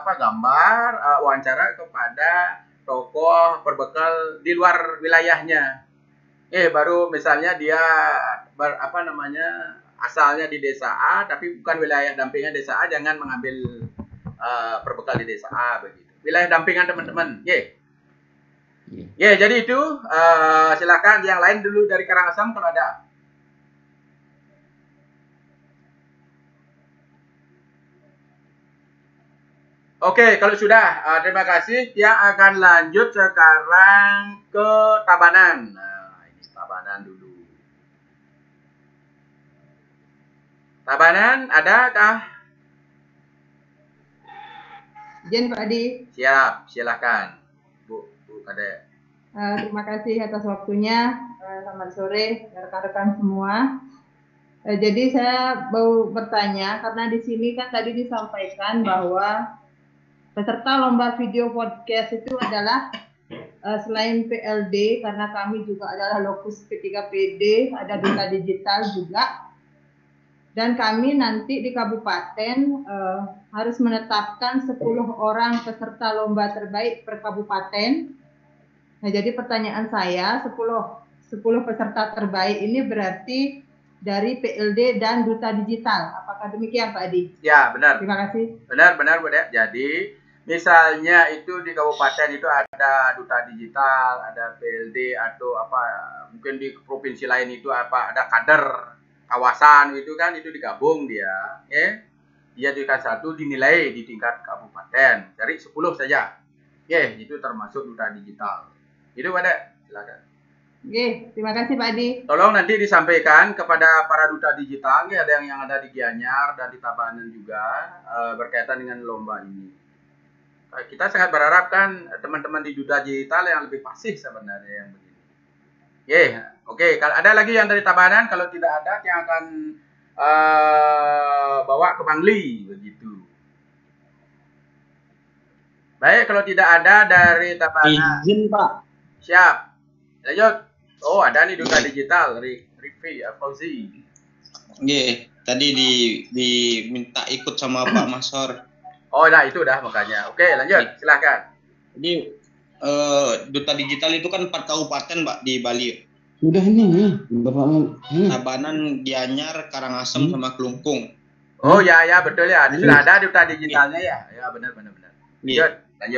gambar wawancara kepada tokoh berbekal di luar wilayahnya. Baru misalnya dia asalnya di desa A tapi bukan wilayah dampingan desa A, jangan mengambil berbekal di desa A begitu. Wilayah dampingan teman-teman. Jadi itu silakan yang lain dulu dari Karangasem kalau ada. Oke, kalau sudah, terima kasih. Yang akan lanjut sekarang ke Tabanan. Nah, ini Tabanan dulu. Tabanan, adakah? Izin Pak Adi. Siap, silakan. Bu Kadek. Terima kasih atas waktunya. Selamat sore rekan-rekan semua. Jadi saya mau bertanya karena di sini kan tadi disampaikan bahwa peserta lomba video podcast itu adalah selain PLD, karena kami juga adalah lokus P3PD, ada duta digital juga. Dan kami nanti di kabupaten harus menetapkan 10 orang peserta lomba terbaik per kabupaten. Nah, jadi pertanyaan saya, 10 peserta terbaik ini berarti dari PLD dan duta digital. Apakah demikian Pak Adi? Ya, benar. Terima kasih. Benar, Bu Dek. Jadi misalnya itu di kabupaten itu ada duta digital, ada PLD atau mungkin di provinsi lain itu ada kader kawasan itu kan, itu digabung dia, dia jadikan satu dinilai di tingkat kabupaten, cari 10 saja, itu termasuk duta digital. Itu Pak Dek, silakan. Terima kasih Pak Adi. Tolong nanti disampaikan kepada para duta digital, ada yang ada di Gianyar dan di Tabanan juga berkaitan dengan lomba ini. Kita sangat berharap kan teman-teman di duta digital yang lebih fasih sebenarnya yang begini. Oke. Kalau ada lagi yang dari Tabanan, kalau tidak ada yang akan bawa ke Bangli begitu. Baik, kalau tidak ada dari Tabanan. Izin Pak. Siap. Lanjut. Oh, ada nih duta digital, Rifi Fauzi. Tadi diminta ikut sama Pak Masor. Oh, nah itu udah makanya. Oke, lanjut. Silakan. Jadi duta digital itu kan 4 kabupaten, Pak, di Bali. Sudah ini. Tabanan, Gianyar, Karangasem sama Kelungkung. Oh ya betul ya. Sudah ada duta digitalnya ya. Ya benar. Lanjut.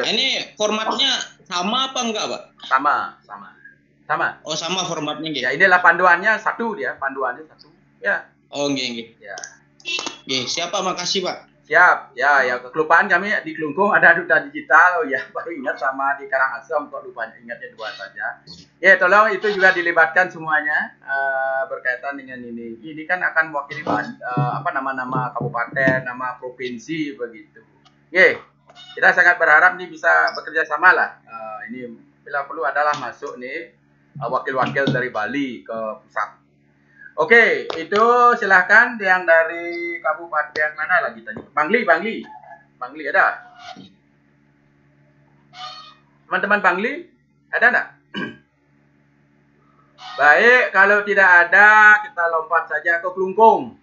Ini formatnya sama apa enggak, Pak? Sama. Oh, sama formatnya gitu. Ya, inilah panduannya satu dia, panduannya satu. Ya. Oh, nggih. Ya. Siapa? Makasih, Pak. Siap. Ya kelupaan kami di Kelungkung ada duta digital. Oh ya, baru ingat sama di Karangasem kok lupa ingatnya 2 saja. Tolong itu juga dilibatkan semuanya berkaitan dengan ini. Ini kan akan mewakili nama-nama kabupaten, nama provinsi begitu. Kita sangat berharap nih bisa bekerja sama lah. Ini bila perlu adalah masuk nih wakil-wakil dari Bali ke pusat. Oke, itu silahkan yang dari kabupaten mana lagi tadi? Bangli ada? Teman-teman Bangli ada enggak? Baik, kalau tidak ada kita lompat saja ke Kelungkung.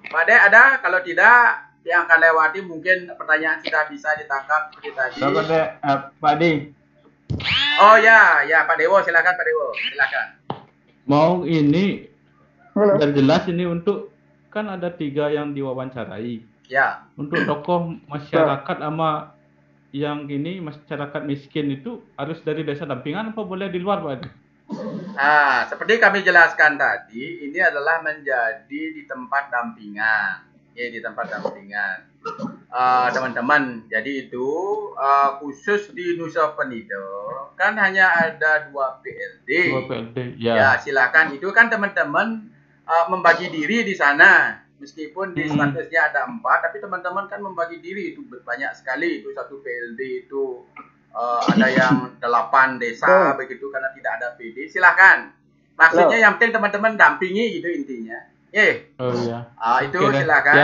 Pak Dek ada? Kalau tidak, yang akan lewati mungkin pertanyaan sudah bisa ditangkap seperti tadi. Pak Adi. Oh ya Pak Dewo, silakan Pak Dewo, silakan. Mau ini biar jelas ini untuk kan ada 3 yang diwawancarai. Ya. Untuk tokoh masyarakat sama yang ini masyarakat miskin itu harus dari desa dampingan apa boleh di luar Pak Adi? Seperti kami jelaskan tadi, ini adalah menjadi di tempat dampingan. Di tempat dampingan. Teman-teman, jadi itu khusus di Nusa Penida kan hanya ada 2 PLD. Ya, silakan. Itu kan teman-teman membagi diri di sana. Meskipun di statusnya ada 4, tapi teman-teman kan membagi diri itu banyak sekali. Itu 1 PLD itu ada yang 8 desa begitu karena tidak ada PD. Silakan. Maksudnya yang penting teman-teman dampingi itu intinya. Oh iya. Itu silakan.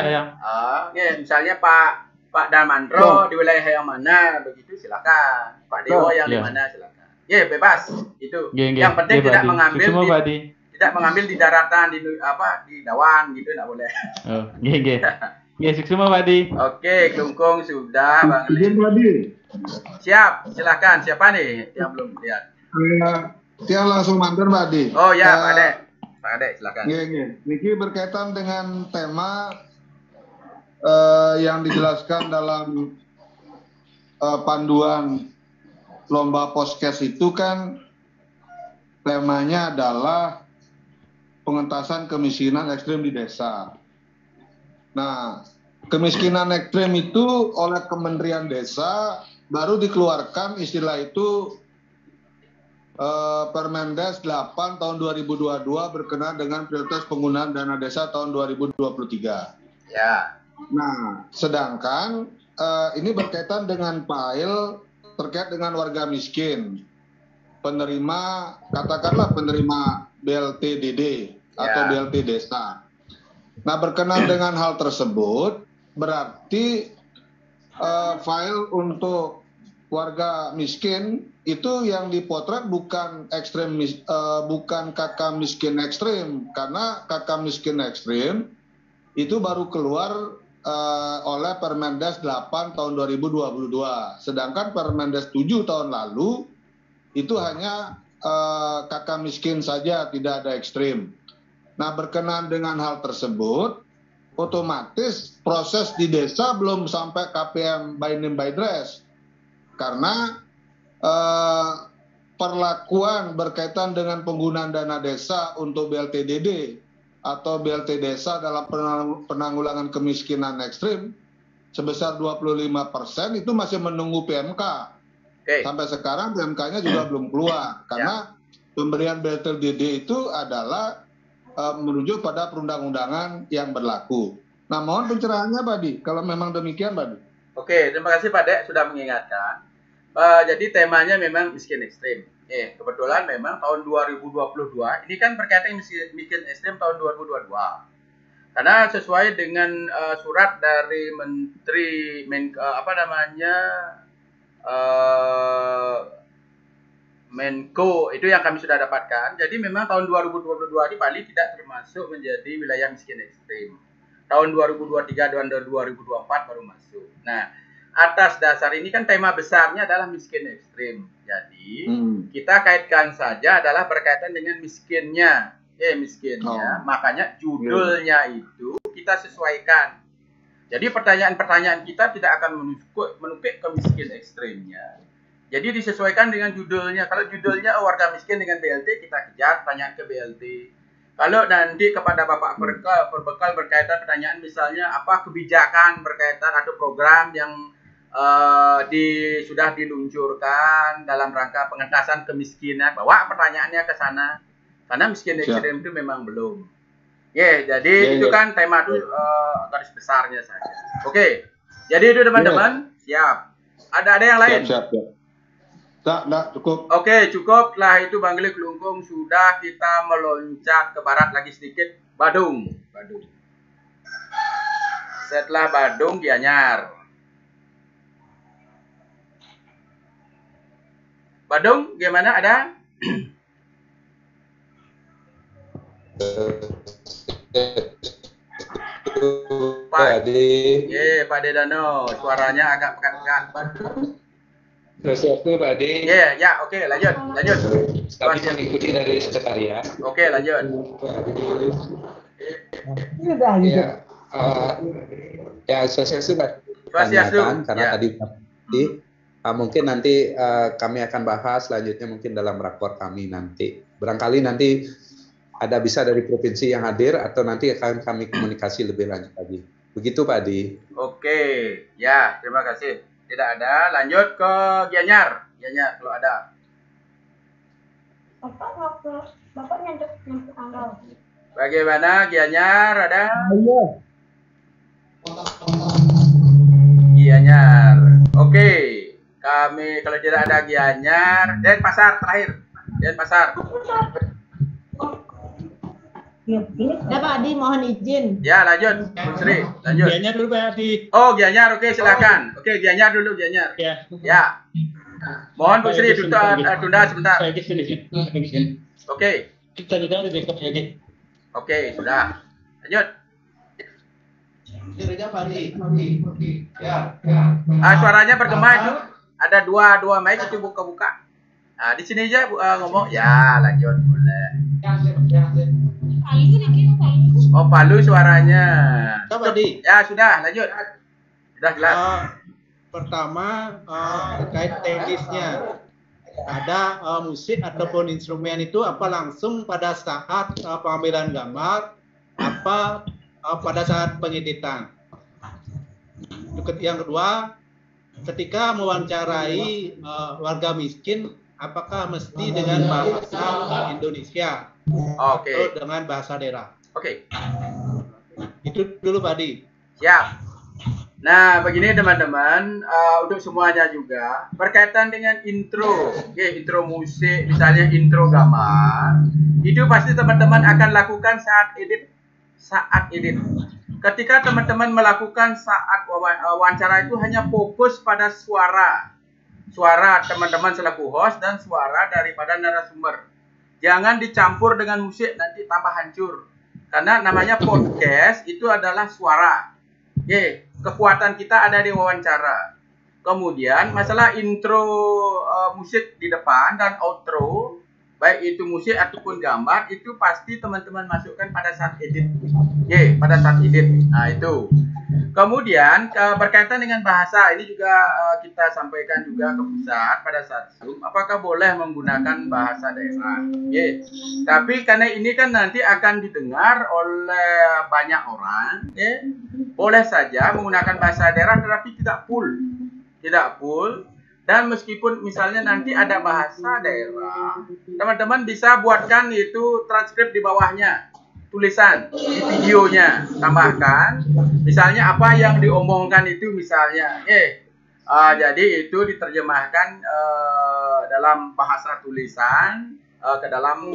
Misalnya Pak Pak Darmandro di wilayah yang mana begitu silakan. Pak Dewo yang di mana silakan. Ya bebas itu. Yang penting tidak mengambil di daratan di dawan gitu enggak boleh. Oh, semua Pak Di. Oke, Klungkung sudah Bang Lee. Siap, silakan. Siapa nih yang belum lihat? Dia langsung mampir Pak Di. Oh ya, Pak Ade silakan. Niki berkaitan dengan tema yang dijelaskan dalam panduan lomba podcast itu kan temanya adalah pengentasan kemiskinan ekstrim di desa. Nah, kemiskinan ekstrim itu oleh Kementerian Desa baru dikeluarkan istilah itu Permendes 8 tahun 2022 berkenaan dengan prioritas penggunaan dana desa tahun 2023. Ya. Nah, sedangkan ini berkaitan dengan file terkait dengan warga miskin, katakanlah penerima BLT-DD atau BLT desa. Nah, berkenaan dengan hal tersebut, berarti file untuk warga miskin itu yang dipotret bukan kakak miskin ekstrim, karena kakak miskin ekstrim itu baru keluar oleh Permendes 8 tahun 2022. Sedangkan Permendes 7 tahun lalu itu hanya kakak miskin saja, tidak ada ekstrim. Nah, berkenaan dengan hal tersebut, otomatis proses di desa belum sampai KPM by name by dress. Karena perlakuan berkaitan dengan penggunaan dana desa untuk BLT-DD atau BLT desa dalam penanggulangan kemiskinan ekstrim sebesar 25% itu masih menunggu PMK. Sampai sekarang PMK-nya juga belum keluar. Karena pemberian BLT-DD itu adalah menuju pada perundang-undangan yang berlaku. Nah, mohon pencerahannya Pak Di, kalau memang demikian Pak Di. Oke, terima kasih Pak Dek sudah mengingatkan. Jadi temanya memang miskin ekstrim. Kebetulan memang tahun 2022 ini kan berkaitan miskin ekstrim tahun 2022. Karena sesuai dengan surat dari Menteri Menko itu yang kami sudah dapatkan. Jadi memang tahun 2022 di Bali tidak termasuk menjadi wilayah miskin ekstrim. Tahun 2023 dan 2024 baru masuk. Nah, atas dasar ini kan tema besarnya adalah miskin ekstrim. Jadi kita kaitkan saja adalah berkaitan dengan miskinnya. Makanya judulnya itu kita sesuaikan. Jadi pertanyaan-pertanyaan kita tidak akan menukik ke miskin ekstrimnya. Jadi disesuaikan dengan judulnya. Kalau judulnya warga miskin dengan BLT, kita kejar pertanyaan ke BLT. Kalau nanti kepada Bapak berbekal berkaitan pertanyaan misalnya apa kebijakan berkaitan atau program yang sudah diluncurkan dalam rangka pengentasan kemiskinan, bawa pertanyaannya ke sana. Karena miskin ekstrim itu memang belum. Jadi itu kan tema itu garis besarnya saja. Oke. Jadi itu teman-teman, siap. Ada yang lain? Siap. Tak, cukup. Oke, cukup. Lah itu Bang Gili Klungkung sudah kita meloncat ke barat lagi sedikit. Badung. Setelah Badung, Gianyar. Badung, gimana ada? Pak Ade Dano, suaranya agak pekat-pekat. Badung. Satu Pak Ade. Oke, lanjut. Kami mengikuti dari sekretariat. Oke, lanjut. Sosialisasi tanyakan karena tadi mungkin nanti kami akan bahas selanjutnya mungkin dalam rakor kami nanti. Barangkali nanti ada bisa dari provinsi yang hadir atau nanti akan kami komunikasi lebih lanjut lagi. Begitu Pak Adi. Oke, ya terima kasih. Tidak ada, lanjut ke Gianyar kalau ada. Bapak nyampe tanggal. Bagaimana Gianyar, ada? Gianyar. Oke. Kami kalau tidak ada Gianyar, Denpasar terakhir. Denpasar. Ya Pak Adi, mohon izin. Ya, lanjut, Bu Sri, lanjut. Gianyar dulu Pak Adi. Oh, Gianyar, oke, silakan. Oke, Gianyar dulu, Gianyar. Ya. Ya. Mohon Bu Sri, tunda sebentar. Oke. Oke, sudah. Lanjut. Suaranya bergema itu. Ada dua mic itu buka-buka. Nah, di sini aja ngomong. Ya, lanjut boleh. Oh, Palu suaranya. Ya, sudah, lanjut. Sudah jelas. Pertama, terkait teknisnya. Ada musik ataupun instrumen itu apa langsung pada saat pengambilan gambar, apa pada saat pengeditan. Yang kedua, ketika mewawancarai warga miskin, apakah mesti dengan bahasa Indonesia atau dengan bahasa daerah? Oke. Itu dulu Pak Adi. Siap. Nah, begini teman-teman, untuk semuanya juga berkaitan dengan intro, intro musik, misalnya intro gambar, itu pasti teman-teman akan lakukan saat edit. Ketika teman-teman melakukan saat wawancara itu hanya fokus pada suara teman-teman selaku host dan suara daripada narasumber. Jangan dicampur dengan musik, nanti tambah hancur. Karena namanya podcast itu adalah suara. Kekuatan kita ada di wawancara. Kemudian masalah intro musik di depan dan outro, baik itu musik ataupun gambar, itu pasti teman-teman masukkan pada saat edit. Pada saat edit. Nah, itu. Kemudian berkaitan dengan bahasa, ini juga kita sampaikan juga ke pusat pada saat Zoom, apakah boleh menggunakan bahasa daerah? Tapi karena ini kan nanti akan didengar oleh banyak orang, boleh saja menggunakan bahasa daerah, tetapi tidak full. Dan meskipun misalnya nanti ada bahasa daerah, teman-teman bisa buatkan itu transkrip di bawahnya. Tulisan di videonya, tambahkan misalnya apa yang diomongkan itu misalnya jadi itu diterjemahkan dalam bahasa tulisan ke dalam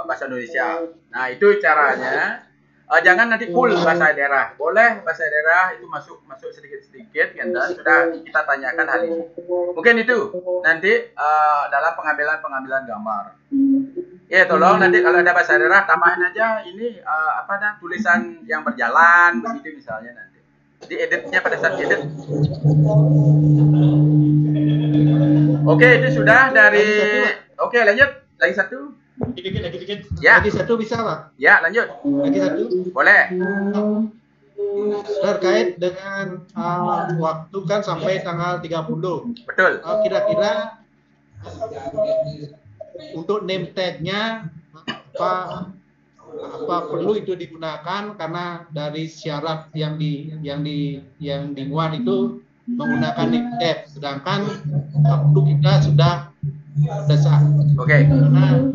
bahasa Indonesia. Nah, itu caranya. Jangan nanti full bahasa daerah. Boleh bahasa daerah itu masuk sedikit-sedikit, dan sudah kita tanyakan hal ini. Mungkin itu nanti dalam pengambilan gambar. Tolong nanti kalau ada bahasa daerah tambahin aja ini tulisan yang berjalan begitu misalnya nanti. Di editnya pada saat edit. Oke, itu sudah dari. Oke, lanjut. Lagi satu. Dikit. Ya. Lagi satu bisa Pak? Ya, lanjut. Lagi satu. Boleh. Terkait dengan waktu kan sampai tanggal 30. Betul. Kira-kira untuk name tag-nya apa perlu itu digunakan, karena dari syarat yang dimuat itu menggunakan name tag, sedangkan waktu kita sudah sah. Oke. Karena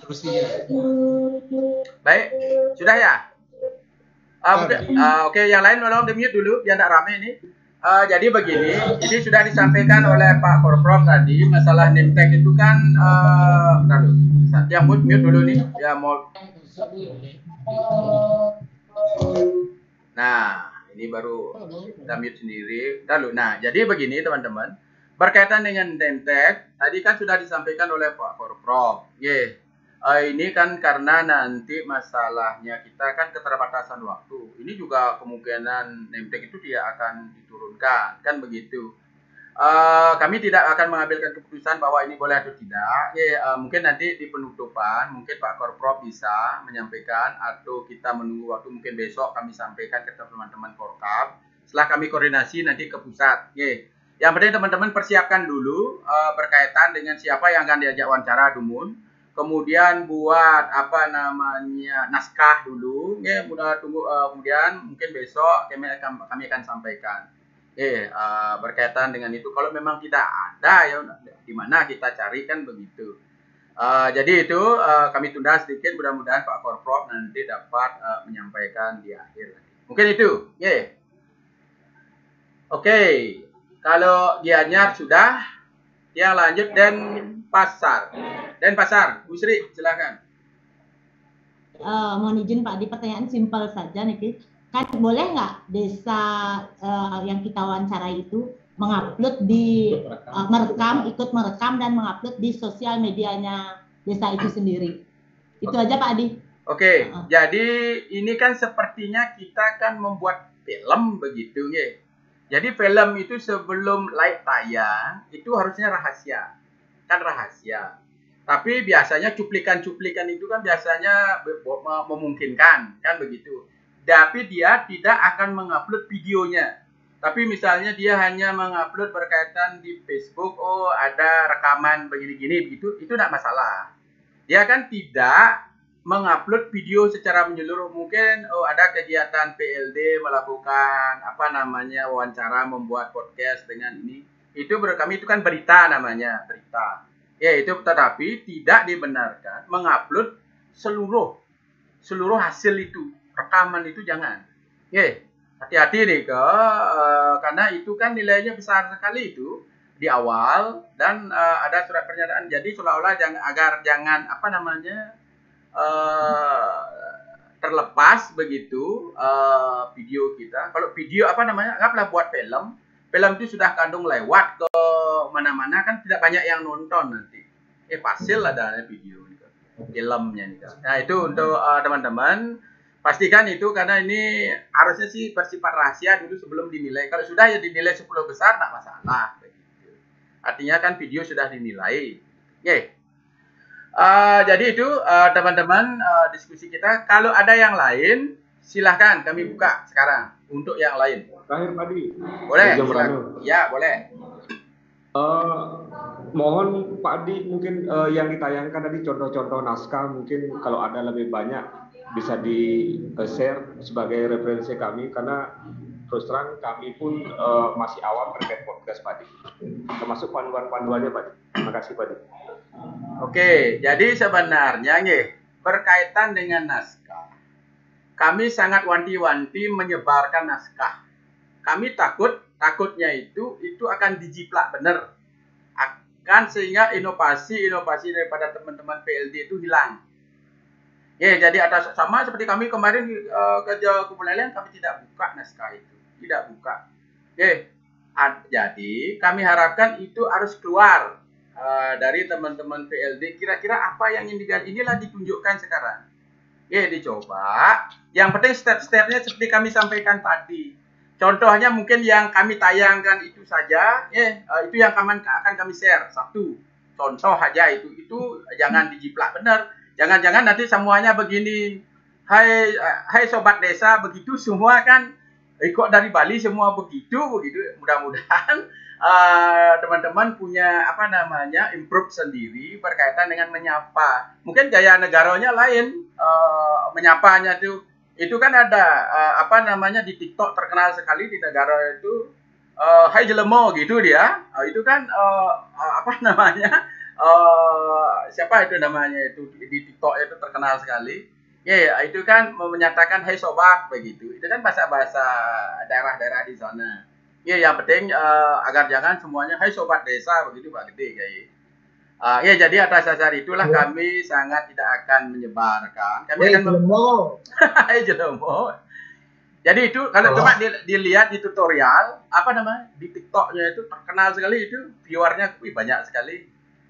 terusnya. Baik, sudah ya. Oke, yang lain tolong di-mute dulu biar tidak rame ini. Jadi begini, ini sudah disampaikan oleh Pak Korprov tadi, masalah name tag itu kan, yang mute dulu nih, ya mau. Nah, ini baru kita mute sendiri. Nah, jadi begini teman-teman, berkaitan dengan name tag, tadi kan sudah disampaikan oleh Pak Korprov. Ini kan karena nanti masalahnya kita kan keterbatasan waktu. Ini juga kemungkinan name tag itu tidak akan diturunkan, kan begitu. Kami tidak akan mengambilkan keputusan bahwa ini boleh atau tidak. Mungkin nanti di penutupan, mungkin Pak Korprov bisa menyampaikan, atau kita menunggu waktu, mungkin besok kami sampaikan ke teman-teman Korkap. Setelah kami koordinasi nanti ke pusat. Yang penting teman-teman persiapkan dulu berkaitan dengan siapa yang akan diajak wawancara Dumun. Kemudian buat naskah dulu, kemudian mungkin besok kami akan sampaikan. Berkaitan dengan itu, kalau memang tidak ada ya di mana kita cari, kan begitu. Jadi itu kami tunda sedikit, mudah-mudahan Pak Korprov nanti dapat menyampaikan di akhir. Mungkin itu, Oke, kalau Gianyar sudah, yang lanjut Dan Pasar, Bu Sri, silakan. mohon izin Pak, di pertanyaan simpel saja nih, kan boleh nggak desa yang kita wawancarai itu mengupload di ikut merekam dan mengupload di sosial medianya desa itu sendiri? Itu aja Pak Adi. Oke, jadi ini kan sepertinya kita kan membuat film begitu ya. Jadi film itu sebelum live tayang itu harusnya rahasia, kan rahasia. Tapi biasanya cuplikan-cuplikan itu kan biasanya memungkinkan, kan begitu. Tapi dia tidak akan mengupload videonya. Tapi misalnya dia hanya mengupload berkaitan di Facebook, oh ada rekaman begini-gini, begitu, itu tidak masalah. Dia kan tidak mengupload video secara menyeluruh. Mungkin oh ada kegiatan PLD melakukan wawancara, membuat podcast dengan ini. Itu menurut kami itu kan berita namanya, berita. Ya itu, tetapi tidak dibenarkan mengupload seluruh hasil itu, rekaman itu jangan. Ya, hati-hati nih karena itu kan nilainya besar sekali itu di awal dan ada surat pernyataan. Jadi seolah-olah agar jangan terlepas begitu video kita. Kalau video anggaplah buat film itu sudah kandung lewat ke mana-mana kan tidak banyak yang nonton nanti. Pasil ada video gitu, filmnya nih kan. Nah itu untuk teman-teman pastikan itu, karena ini harusnya sih bersifat rahasia dulu sebelum dinilai. Kalau sudah ya dinilai 10 besar tak masalah begitu. Artinya kan video sudah dinilai. Jadi itu teman-teman diskusi kita. Kalau ada yang lain silahkan kami buka sekarang untuk yang lain. Terakhir tadi. Boleh. Ya boleh. Mohon Pak Adi mungkin yang ditayangkan tadi contoh-contoh naskah mungkin kalau ada lebih banyak bisa di-share sebagai referensi kami, karena terus terang kami pun masih awam terkait podcast Pak Adi. Termasuk panduan-panduannya Pak Adi. Terima kasih Pak Adi. Oke, jadi sebenarnya berkaitan dengan naskah, kami sangat wanti-wanti menyebarkan naskah. Kami takutnya itu akan dijiplak benar, akan sehingga inovasi daripada teman-teman PLD itu hilang. Jadi atas sama seperti kami kemarin kerja Kumulalian, kami tidak buka naskah itu, tidak buka. Jadi kami harapkan itu harus keluar dari teman-teman PLD. Kira-kira apa yang ingin digali, inilah ditunjukkan sekarang. Dicoba. Yang penting step-stepnya seperti kami sampaikan tadi. Contohnya mungkin yang kami tayangkan itu saja, itu yang akan kami share. Satu contoh aja itu jangan dijiplak benar. Jangan-jangan nanti semuanya begini. Hai sobat desa, begitu semua kan kok dari Bali semua begitu. Mudah-mudahan teman-teman punya improve sendiri berkaitan dengan menyapa. Mungkin gaya negaranya lain, menyapanya itu kan ada di TikTok terkenal sekali di negara itu, hai jelemo gitu dia. Itu kan siapa itu namanya itu di TikTok itu terkenal sekali. Itu kan menyatakan hai sobat begitu. Itu kan bahasa-bahasa daerah-daerah di sana. Yang penting agar jangan semuanya hai sobat desa begitu Pak Gede kayak. Jadi atas dasar itulah kami sangat tidak akan menyebarkan. Kami akan hai jelemo. Jadi itu kalau coba dilihat di tutorial di TikToknya itu terkenal sekali, itu viewernya banyak sekali.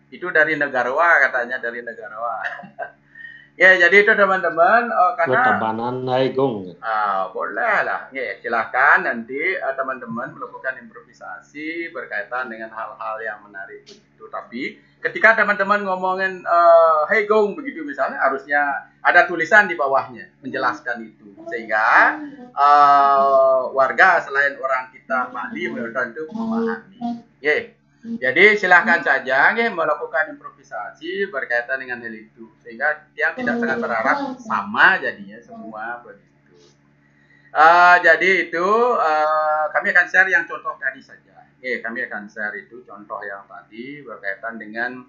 Itu dari Negarawa katanya, dari Negarawa. Jadi itu teman-teman karena boleh lah. Silahkan nanti teman-teman melakukan improvisasi berkaitan dengan hal-hal yang menarik begitu. Tapi ketika teman-teman ngomongin hey gong begitu misalnya, harusnya ada tulisan di bawahnya menjelaskan itu, sehingga warga selain orang kita Bali menonton itu memahami. Jadi silahkan saja melakukan improvisasi berkaitan dengan hal itu, sehingga yang tidak sangat berharap sama jadinya semua begitu. Jadi itu kami akan share yang contoh tadi saja. Kami akan share itu contoh yang tadi berkaitan dengan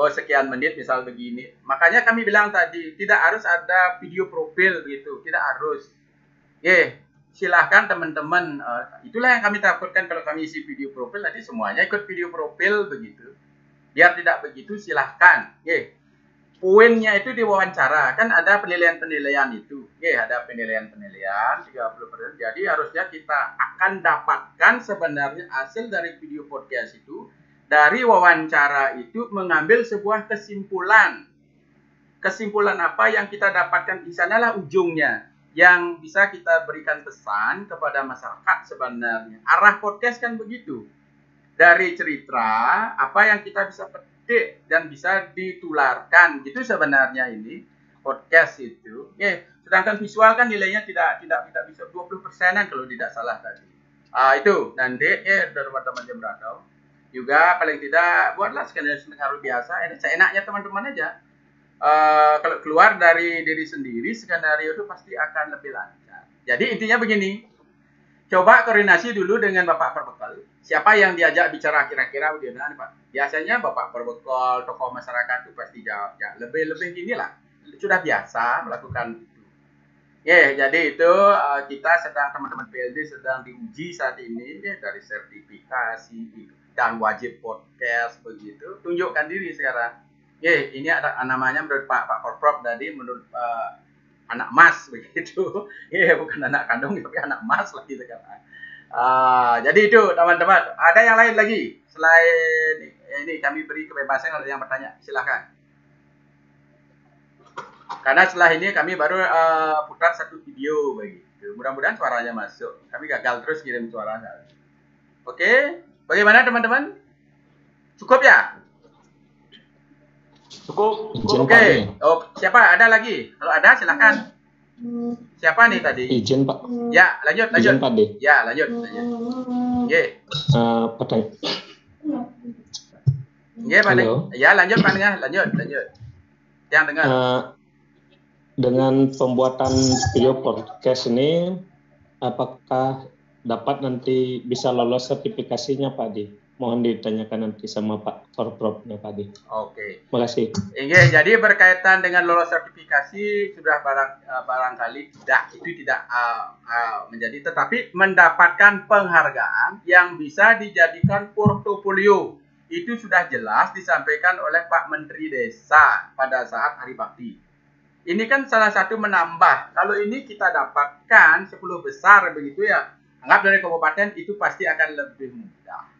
sekian menit misal begini. Makanya kami bilang tadi tidak harus ada video profil begitu, tidak harus. Silahkan teman-teman, itulah yang kami takutkan kalau kami isi video profil, nanti semuanya ikut video profil begitu. Biar tidak begitu silahkan. poinnya itu di wawancara. Kan ada penilaian-penilaian itu. Ada penilaian-penilaian 30%. Jadi harusnya kita akan dapatkan sebenarnya hasil dari video podcast itu, dari wawancara itu mengambil sebuah kesimpulan. Kesimpulan apa yang kita dapatkan di sanalah ujungnya. Yang bisa kita berikan pesan kepada masyarakat sebenarnya. Arah podcast kan begitu. Dari cerita, apa yang kita bisa petik dan bisa ditularkan. Gitu sebenarnya ini podcast itu. Sedangkan visual kan nilainya tidak bisa 20%-an kalau tidak salah tadi. Itu nanti dari teman-teman jam beratau. Juga paling tidak buatlah skenario biasa. Seenaknya teman-teman aja. Kalau keluar dari diri sendiri, skenario itu pasti akan lebih lancar. Jadi intinya begini, coba koordinasi dulu dengan Bapak Perbekal. Siapa yang diajak bicara kira-kira bagaimana Pak? Biasanya Bapak Perbekal, tokoh masyarakat itu pasti jawab. Ya, lebih gini lah, sudah biasa melakukan itu. Jadi itu kita sedang, teman-teman PLD sedang diuji saat ini dari sertifikasi dan wajib podcast begitu. Tunjukkan diri sekarang. Ini ada namanya menurut Pak Korprop tadi, menurut anak mas begitu. Bukan anak kandung tapi anak mas lagi sekarang. Jadi itu teman-teman. Ada yang lain lagi selain ini, kami beri kebebasan kalau yang bertanya silahkan. Karena setelah ini kami baru putar satu video begitu. Mudah-mudahan suaranya masuk. Kami gagal terus kirim suara. Oke, bagaimana teman-teman? Cukup ya? Cukup. Oke. Siapa? Ada lagi? Kalau ada silahkan. Siapa nih tadi? Izin Pak. Ya, lanjut. Izin Pak D. Ya, lanjut. Pertanyaan. Pak D. Ya, lanjut Pak Nengah. Lanjut. Yang dengar. Dengan pembuatan video podcast ini, apakah dapat nanti bisa lolos sertifikasinya Pak D? Mohon ditanyakan nanti sama Pak Korpropnya Pak D. Oke. Makasih. Jadi berkaitan dengan lolos sertifikasi sudah barangkali tidak menjadi, tetapi mendapatkan penghargaan yang bisa dijadikan portofolio. Itu sudah jelas disampaikan oleh Pak Menteri Desa pada saat Hari Bakti. Ini kan salah satu menambah. Kalau ini kita dapatkan 10 besar begitu ya, anggap dari kabupaten itu pasti akan lebih mudah.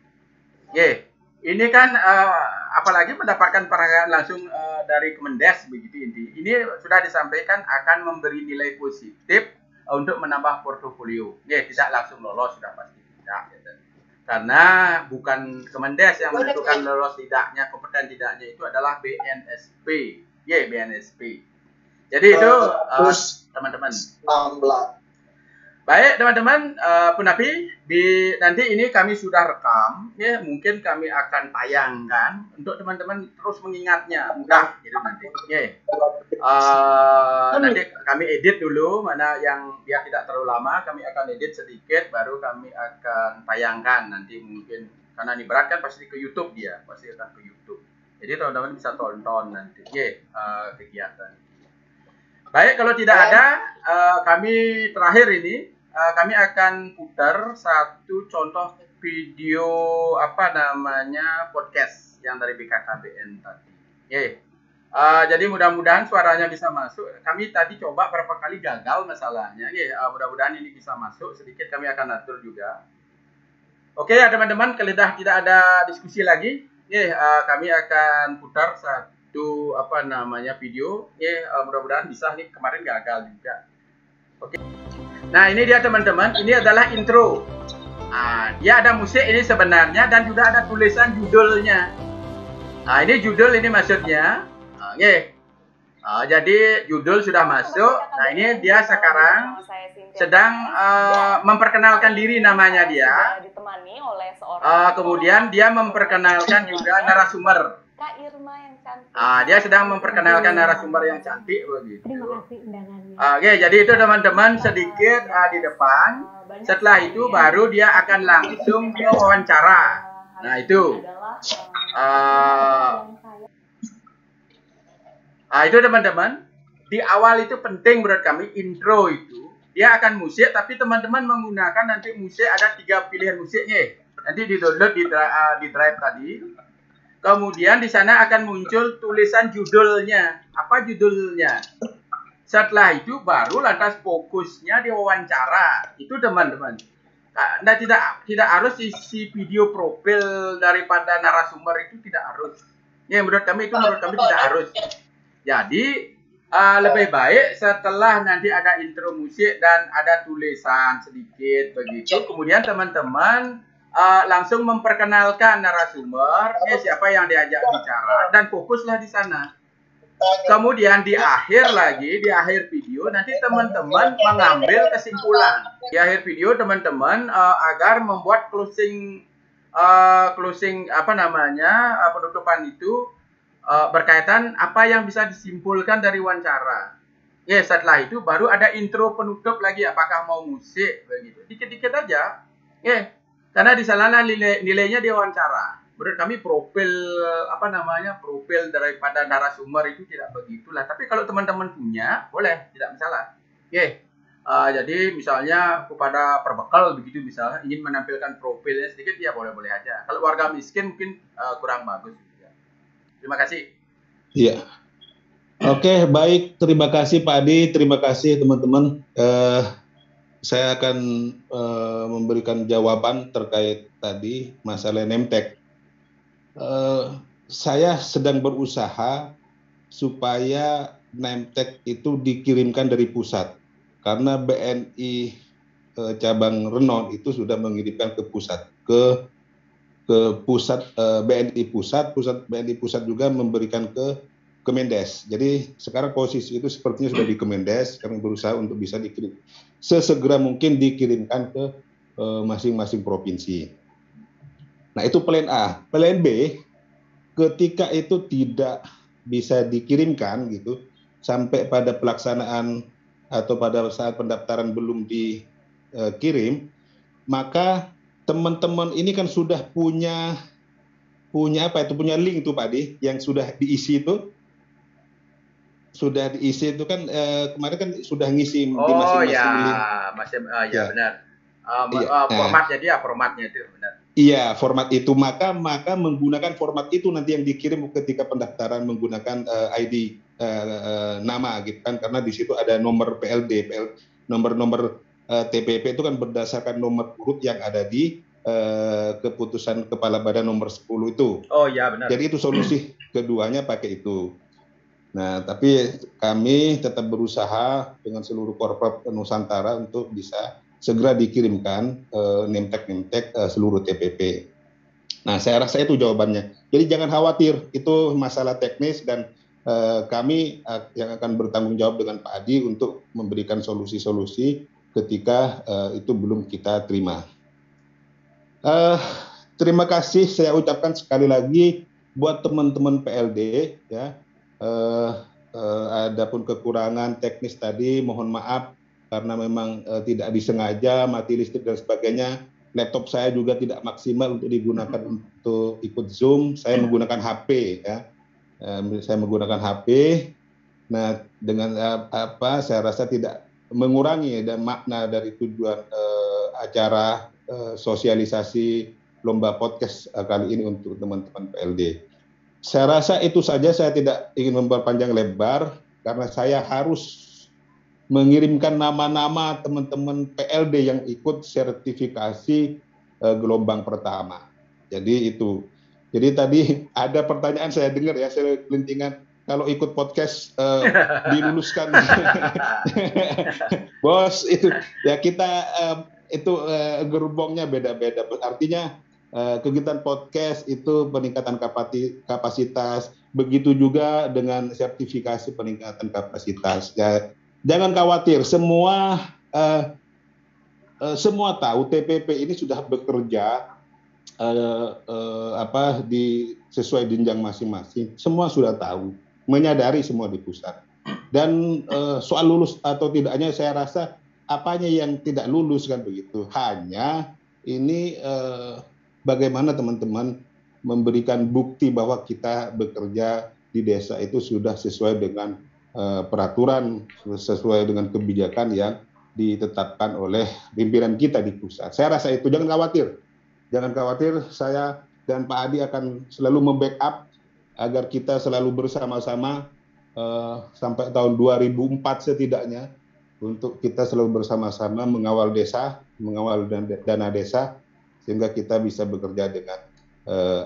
Ini kan apalagi mendapatkan penghargaan langsung dari Kemendes begitu ini sudah disampaikan akan memberi nilai positif untuk menambah portofolio. Tidak langsung lolos sudah pasti tidak. Karena bukan Kemendes yang menentukan lolos tidaknya, kompeten tidaknya itu adalah BNSP. BNSP. Jadi itu teman-teman. Baik teman-teman, Punapi, nanti ini kami sudah rekam, mungkin kami akan tayangkan untuk teman-teman terus mengingatnya, mudah gitu nanti. Nanti kami edit dulu, mana yang dia tidak terlalu lama, kami akan edit sedikit, baru kami akan tayangkan nanti mungkin, karena ini berat kan pasti ke YouTube dia, pasti akan ke YouTube. Jadi teman-teman bisa tonton nanti, kegiatan. Baik, kalau tidak ada, kami terakhir ini. Kami akan putar satu contoh video podcast yang dari BKKBN tadi. Jadi mudah-mudahan suaranya bisa masuk. Kami tadi coba berapa kali gagal masalahnya. Mudah-mudahan ini bisa masuk. Sedikit kami akan atur juga. Oke ya teman-teman, kalau tidak ada diskusi lagi, kami akan putar satu video. Mudah-mudahan bisa. Nih kemarin gagal juga. Oke. Nah ini dia teman-teman, ini adalah intro. Dia ada musik ini sebenarnya dan juga ada tulisan judulnya. Ini judul ini maksudnya. Jadi judul sudah masuk. Nah ini dia sekarang sedang memperkenalkan diri namanya dia. Kemudian dia memperkenalkan juga narasumber. Kak Irma yang cantik. Dia sedang memperkenalkan narasumber yang cantik begitu. Terima kasih undangannya. Jadi itu teman-teman sedikit di depan. Setelah itu baru dia akan langsung ke wawancara. Nah itu. Itu teman-teman. Di awal itu penting menurut kami intro itu. Dia akan musik tapi teman-teman menggunakan nanti musik ada 3 pilihan musiknya. Nanti di download di drive tadi. Kemudian di sana akan muncul tulisan judulnya. Apa judulnya? Setelah itu baru lantas fokusnya di wawancara. Itu teman-teman. Nah, tidak harus isi video profil daripada narasumber itu tidak harus. Ya menurut kami tidak harus. Jadi lebih baik setelah nanti ada intro musik dan ada tulisan sedikit begitu. Kemudian teman-teman langsung memperkenalkan narasumber, siapa yang diajak bicara, dan fokuslah di sana. Kemudian di akhir video nanti teman-teman mengambil kesimpulan. Di akhir video teman-teman agar membuat closing penutupan itu berkaitan apa yang bisa disimpulkan dari wawancara. Setelah itu baru ada intro penutup lagi, apakah mau musik begitu. Dikit-dikit aja. Karena di sana nilainya di wawancara. Menurut kami profil daripada narasumber itu tidak begitulah. Tapi kalau teman-teman punya, boleh, tidak masalah. Jadi misalnya kepada perbekal begitu, misalnya ingin menampilkan profilnya sedikit, ya boleh-boleh aja. Kalau warga miskin mungkin kurang bagus. Terima kasih. Iya. Oke, baik. Terima kasih Pak Adi. Terima kasih teman-teman. Saya akan memberikan jawaban terkait tadi masalah Nemtek. Saya sedang berusaha supaya Nemtek itu dikirimkan dari pusat, karena BNI cabang Renon itu sudah mengirimkan ke pusat, ke pusat BNI pusat BNI pusat juga memberikan ke Kemendes. Jadi sekarang posisi itu sepertinya sudah di Kemendes. Kami berusaha untuk bisa dikirim sesegera mungkin dikirimkan ke masing-masing provinsi. Nah itu plan A. Plan B, ketika itu tidak bisa dikirimkan gitu sampai pada pelaksanaan atau pada saat pendaftaran belum dikirim, maka teman-teman ini kan sudah punya link itu Pak Adi yang sudah diisi itu. Sudah diisi itu kan kemarin kan sudah ngisi di masing-masing link. Benar. Formatnya itu benar. Iya, format itu maka menggunakan format itu nanti yang dikirim ketika pendaftaran menggunakan ID nama gitu kan, karena di situ ada nomor nomor TPP itu kan berdasarkan nomor urut yang ada di keputusan Kepala Badan nomor 10 itu. Oh iya benar. Jadi itu solusi keduanya pakai itu. Nah, tapi kami tetap berusaha dengan seluruh korporat Nusantara untuk bisa segera dikirimkan Nemtek seluruh TPP. Nah, saya rasa itu jawabannya. Jadi jangan khawatir, itu masalah teknis dan kami yang akan bertanggung jawab dengan Pak Adi untuk memberikan solusi-solusi ketika itu belum kita terima. Terima kasih saya ucapkan sekali lagi buat teman-teman PLD ya. Adapun kekurangan teknis tadi mohon maaf karena memang tidak disengaja mati listrik dan sebagainya. Laptop saya juga tidak maksimal untuk digunakan untuk ikut Zoom. Saya menggunakan HP ya. Saya menggunakan HP. Nah, dengan saya rasa tidak mengurangi dan makna dari tujuan acara sosialisasi lomba podcast kali ini untuk teman-teman PLD. Saya rasa itu saja, saya tidak ingin memperpanjang lebar karena saya harus mengirimkan nama-nama teman-teman PLD yang ikut sertifikasi gelombang pertama. Jadi itu. Jadi tadi ada pertanyaan saya dengar ya, saya kelintingan kalau ikut podcast diluluskan. Bos itu ya kita itu gerbongnya beda-beda. Artinya kegiatan podcast itu peningkatan kapasitas, begitu juga dengan sertifikasi peningkatan kapasitas. Ya, jangan khawatir, semua tahu TPP ini sudah bekerja sesuai jenjang masing-masing. Semua sudah tahu, menyadari semua di pusat. Dan soal lulus atau tidaknya saya rasa apanya yang tidak lulus kan begitu. Hanya ini bagaimana teman-teman memberikan bukti bahwa kita bekerja di desa itu sudah sesuai dengan peraturan, sesuai dengan kebijakan yang ditetapkan oleh pimpinan kita di pusat. Saya rasa itu, jangan khawatir, saya dan Pak Adi akan selalu membackup agar kita selalu bersama-sama sampai tahun 2004 setidaknya, untuk kita selalu bersama-sama mengawal desa, mengawal dana desa, sehingga kita bisa bekerja dengan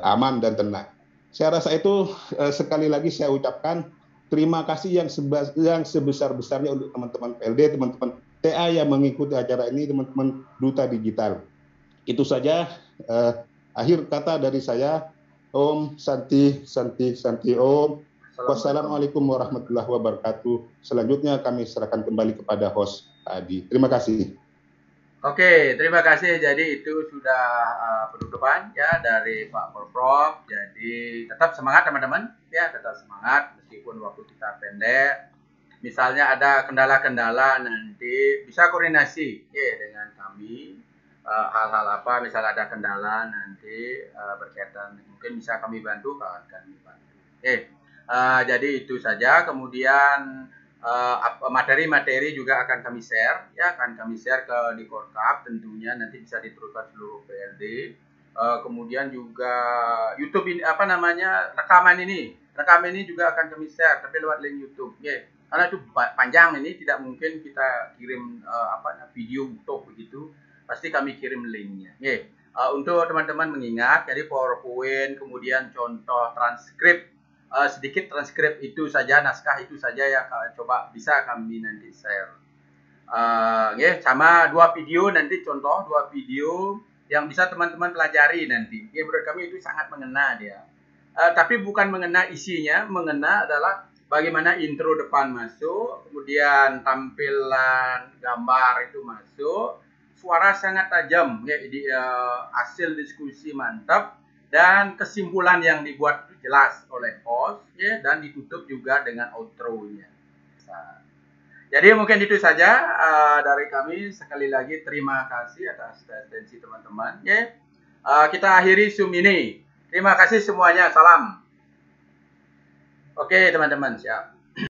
aman dan tenang. Saya rasa itu sekali lagi saya ucapkan terima kasih yang sebesar-besarnya untuk teman-teman PLD, teman-teman TA yang mengikuti acara ini, teman-teman Duta Digital. Itu saja akhir kata dari saya. Om Santi Santi Santi Om. Wassalamualaikum warahmatullahi wabarakatuh. Selanjutnya kami serahkan kembali kepada host Pak Adi. Terima kasih. Oke, terima kasih. Jadi itu sudah penutupan ya dari Pak Prof. Jadi tetap semangat teman-teman, ya tetap semangat meskipun waktu kita pendek. Misalnya ada kendala-kendala nanti bisa koordinasi ya dengan kami. Hal-hal apa, misalnya ada kendala nanti berkaitan mungkin bisa kami bantu, kami bantu. Jadi itu saja. Kemudian materi-materi juga akan kami share, ya akan kami share ke di Korkap, tentunya nanti bisa diteruskan seluruh PLD. Kemudian juga YouTube ini rekaman ini juga akan kami share, tapi lewat link YouTube, ya. Karena itu panjang, ini tidak mungkin kita kirim video utuh begitu, pasti kami kirim linknya. Untuk teman-teman mengingat, jadi PowerPoint, kemudian contoh transkrip. Sedikit transkrip itu saja, naskah itu saja yang coba bisa kami nanti share. Sama 2 video nanti, contoh 2 video yang bisa teman-teman pelajari nanti. Menurut kami itu sangat mengena dia. Tapi bukan mengena isinya, mengena adalah bagaimana intro depan masuk, kemudian tampilan gambar itu masuk, suara sangat tajam, hasil diskusi mantap, dan kesimpulan yang dibuat jelas oleh host, ya, dan ditutup juga dengan outro-nya. Jadi mungkin itu saja dari kami. Sekali lagi terima kasih atas atensi teman-teman. Ya. Kita akhiri Zoom ini. Terima kasih semuanya. Salam. Oke teman-teman, siap.